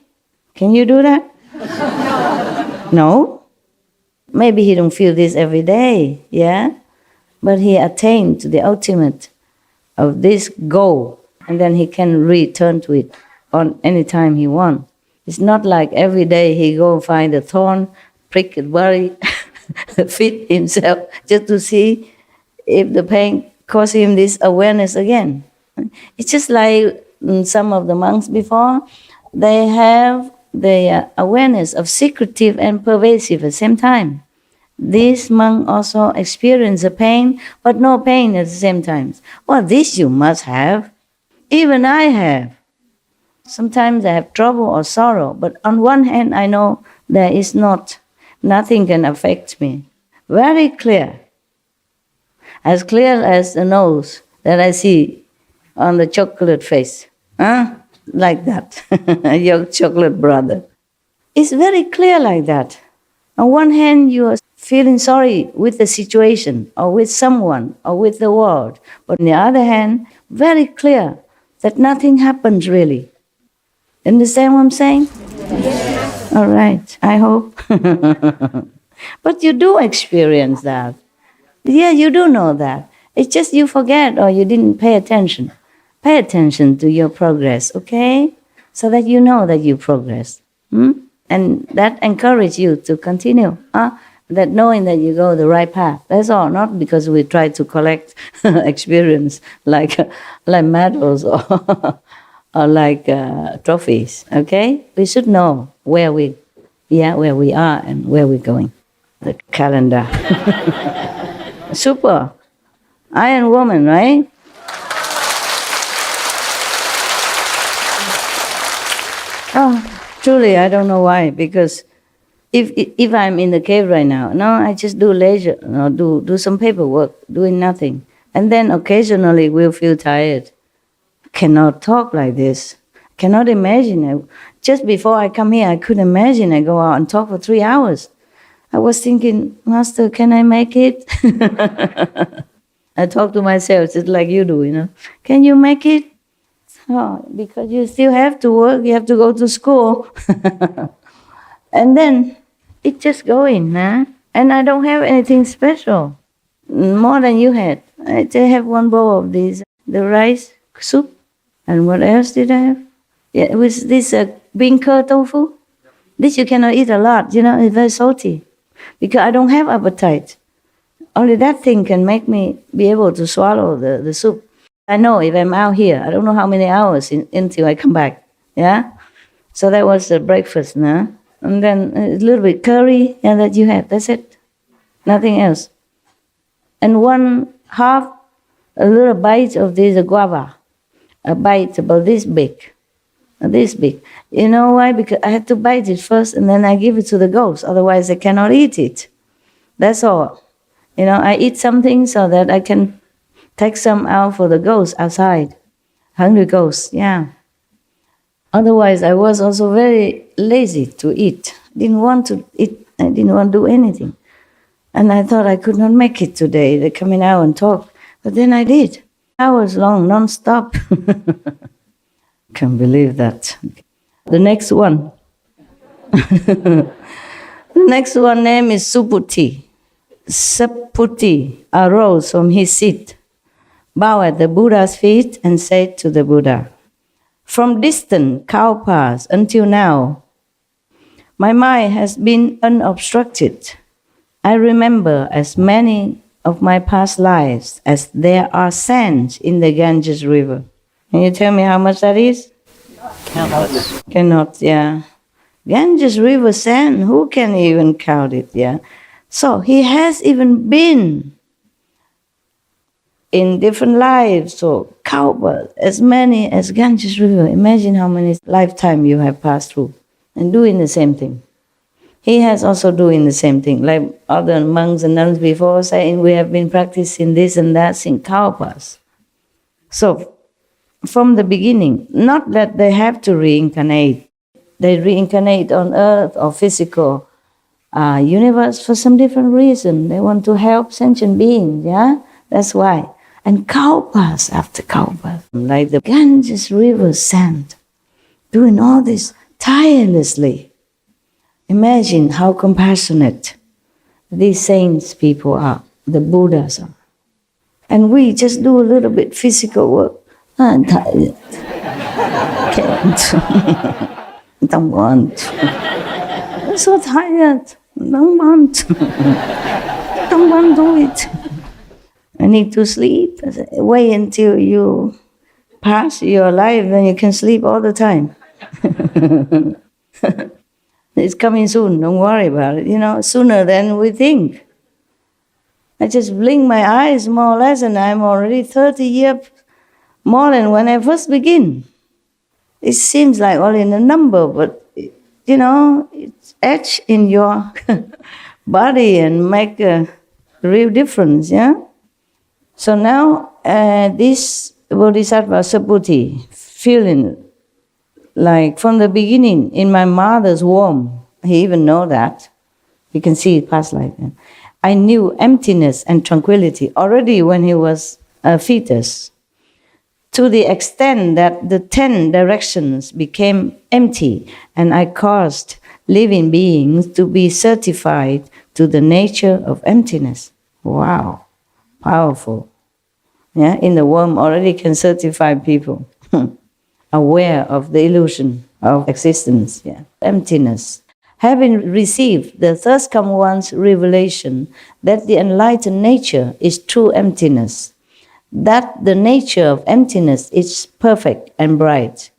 Can you do that? No. Maybe he don't feel this every day, but he attained to the ultimate of this goal, and then he can return to it on any time he wants. It's not like every day he go find a thorn, prick the body, fit himself just to see if the pain cause him this awareness again. It's just like some of the monks before, they have the awareness of secretive and pervasive at the same time. This monk also experienced the pain, but no pain at the same time. Well, this you must have. Even I have. Sometimes I have trouble or sorrow, but on one hand I know there is nothing can affect me. Very clear. As clear as the nose that I see on the chocolate face. Like that, your chocolate brother. It's very clear like that. On one hand, you are feeling sorry with the situation, or with someone, or with the world. But on the other hand, very clear that nothing happens really. Understand what I'm saying? Yes. All right, I hope. But you do experience that. Yeah, you do know that. It's just you forget or you didn't pay attention. Pay attention to your progress, okay? So that you know that you progress. And that encourages you to continue. That knowing that you go the right path. That's all. Not because we try to collect experience like medals or like trophies, okay? We should know where we are and where we're going. The calendar. Super. Iron woman, right? Oh, truly, I don't know why. Because if I'm in the cave right now, I just do leisure, do some paperwork, doing nothing, and then occasionally we'll feel tired. Cannot talk like this. Cannot imagine. Just before I come here, I couldn't imagine I go out and talk for 3 hours. I was thinking, Master, can I make it? I talk to myself just like you do, Can you make it? Oh, because you still have to work, you have to go to school. And then it's just going, And I don't have anything special, more than you had. I just have one bowl of this, the rice soup. And what else did I have? Yeah, it was this bean curd tofu. This you cannot eat a lot, it's very salty. Because I don't have appetite. Only that thing can make me be able to swallow the soup. I know if I'm out here, I don't know how many hours until I come back. Yeah? So that was the breakfast, And then a little bit curry, that you had. That's it. Nothing else. And a little bite of this guava. A bite about this big. This big. You know why? Because I had to bite it first and then I give it to the ghost. Otherwise I cannot eat it. That's all. I eat something so that I can take some out for the ghost outside. Hungry ghosts, yeah. Otherwise, I was also very lazy to eat. Didn't want to eat. I didn't want to do anything. And I thought I could not make it today, the coming out and talk. But then I did. Hours long, non-stop. Can't believe that. The next one. The next one name is Subhuti. Subhuti arose from his seat, bowed at the Buddha's feet and said to the Buddha, "From distant kalpas until now, my mind has been unobstructed. I remember as many of my past lives as there are sands in the Ganges River." Can you tell me how much that is? Countless. Cannot, yeah. Ganges River sand, who can even count it, yeah? So he has even been in different lives, so kalpa, as many as Ganges River. Imagine how many lifetimes you have passed through and doing the same thing. He has also doing the same thing, like other monks and nuns before saying, we have been practicing this and that in kalpas. So, from the beginning, not that they have to reincarnate. They reincarnate on earth or physical universe for some different reason. They want to help sentient beings, yeah? That's why. And kalpas after kalpas, like the Ganges River sand, doing all this tirelessly. Imagine how compassionate these saints people are, the Buddhas are. And we just do a little bit physical work. I'm tired. Can't. Don't want. I'm so tired. Don't want. Don't want to do it. I need to sleep. Wait until you pass your life, then you can sleep all the time. It's coming soon, don't worry about it, sooner than we think. I just blink my eyes more or less and I'm already 30 years more than when I first begin. It seems like only a number, but it's etched in your body and make a real difference, yeah? So now this Bodhisattva Subhuti, feeling like from the beginning in my mother's womb, he even know that. You can see it past life. I knew emptiness and tranquility already when he was a fetus, to the extent that the 10 directions became empty and I caused living beings to be certified to the nature of emptiness. Wow, powerful. Yeah, in the womb already can certify people aware of the illusion of existence, yeah, emptiness. Having received the First Come One's revelation that the enlightened nature is true emptiness, that the nature of emptiness is perfect and bright,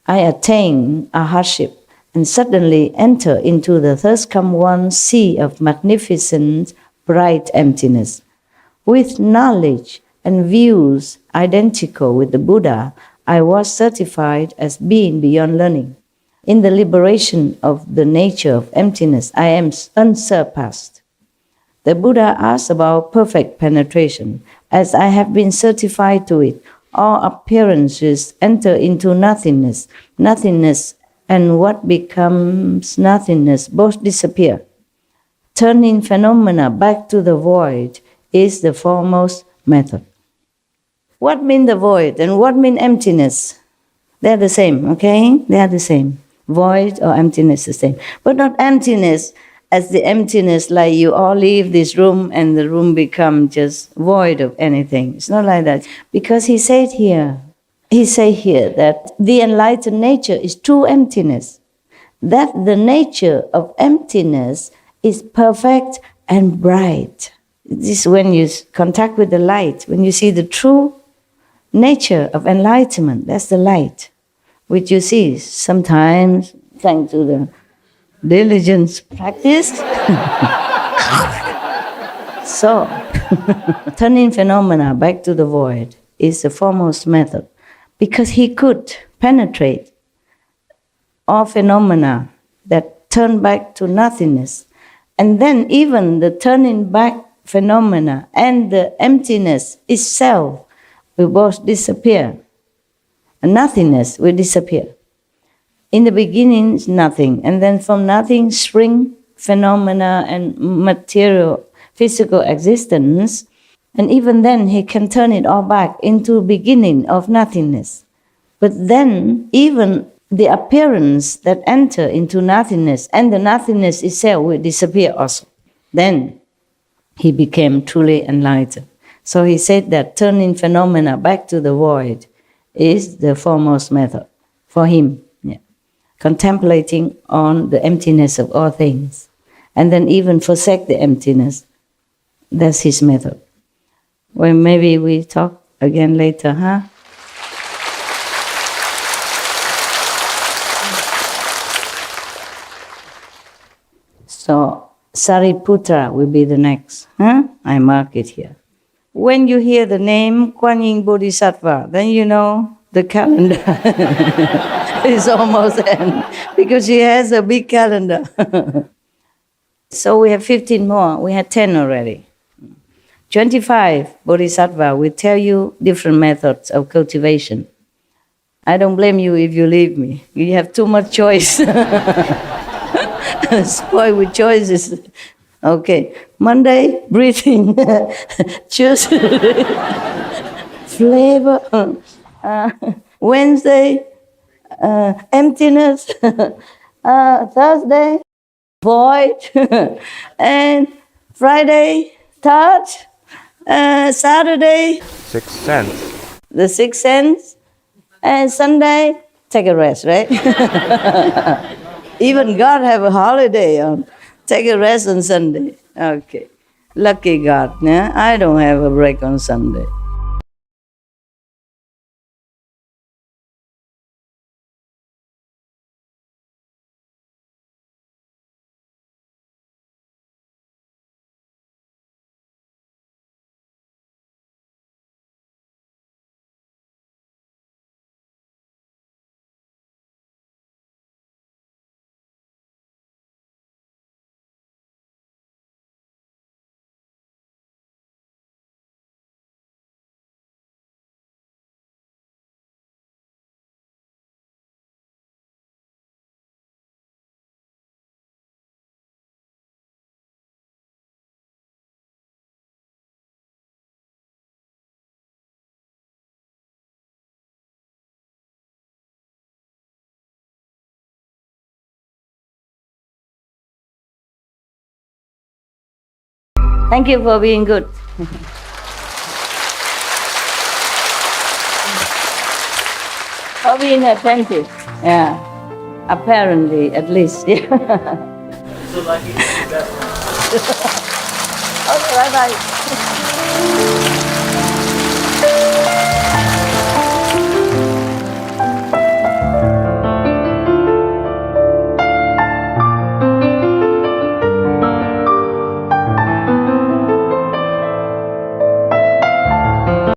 I attain a hardship and suddenly enter into the First Come One sea of magnificent, bright emptiness. With knowledge and views identical with the Buddha, I was certified as being beyond learning. In the liberation of the nature of emptiness, I am unsurpassed. The Buddha asked about perfect penetration. As I have been certified to it, all appearances enter into nothingness. Nothingness and what becomes nothingness both disappear. Turning phenomena back to the void is the foremost method. What mean the void and what mean emptiness? They're the same, okay? They are the same. Void or emptiness is the same. But not emptiness as the emptiness like you all leave this room and the room become just void of anything. It's not like that. Because he said here that the enlightened nature is true emptiness. That the nature of emptiness is perfect and bright. This is when you contact with the light, when you see the true nature of enlightenment, that's the light, which you see sometimes, thanks to the diligence practice. So, turning phenomena back to the void is the foremost method, because he could penetrate all phenomena that turn back to nothingness. And then even the turning back phenomena and the emptiness itself will both disappear. And nothingness will disappear. In the beginning, it's nothing. And then from nothing, spring phenomena and material, physical existence. And even then, he can turn it all back into beginning of nothingness. But then, even the appearance that enter into nothingness and the nothingness itself will disappear also. Then he became truly enlightened. So he said that turning phenomena back to the void is the foremost method for him. Yeah. Contemplating on the emptiness of all things. And then even forsake the emptiness. That's his method. Well, maybe we talk again later, huh? So, Sariputra will be the next. Huh? I mark it here. When you hear the name Kuan Yin Bodhisattva, then you know the calendar is almost end, because she has a big calendar. So we have 15 more. We had 10 already. 25 Bodhisattva will tell you different methods of cultivation. I don't blame you if you leave me. You have too much choice. Spoiled with choices. Okay. Monday, breathing. Tuesday, flavor. Wednesday, emptiness. Thursday, void. And Friday, touch. Saturday, Sixth sense. the sixth sense. And Sunday, take a rest, right? Even God have a holiday on. Take a rest on Sunday. Okay. Lucky God. Yeah? I don't have a break on Sunday. Thank you for being good. For being attentive. Yeah. Apparently, at least. Yeah. So lucky to be that one. Okay, bye-bye.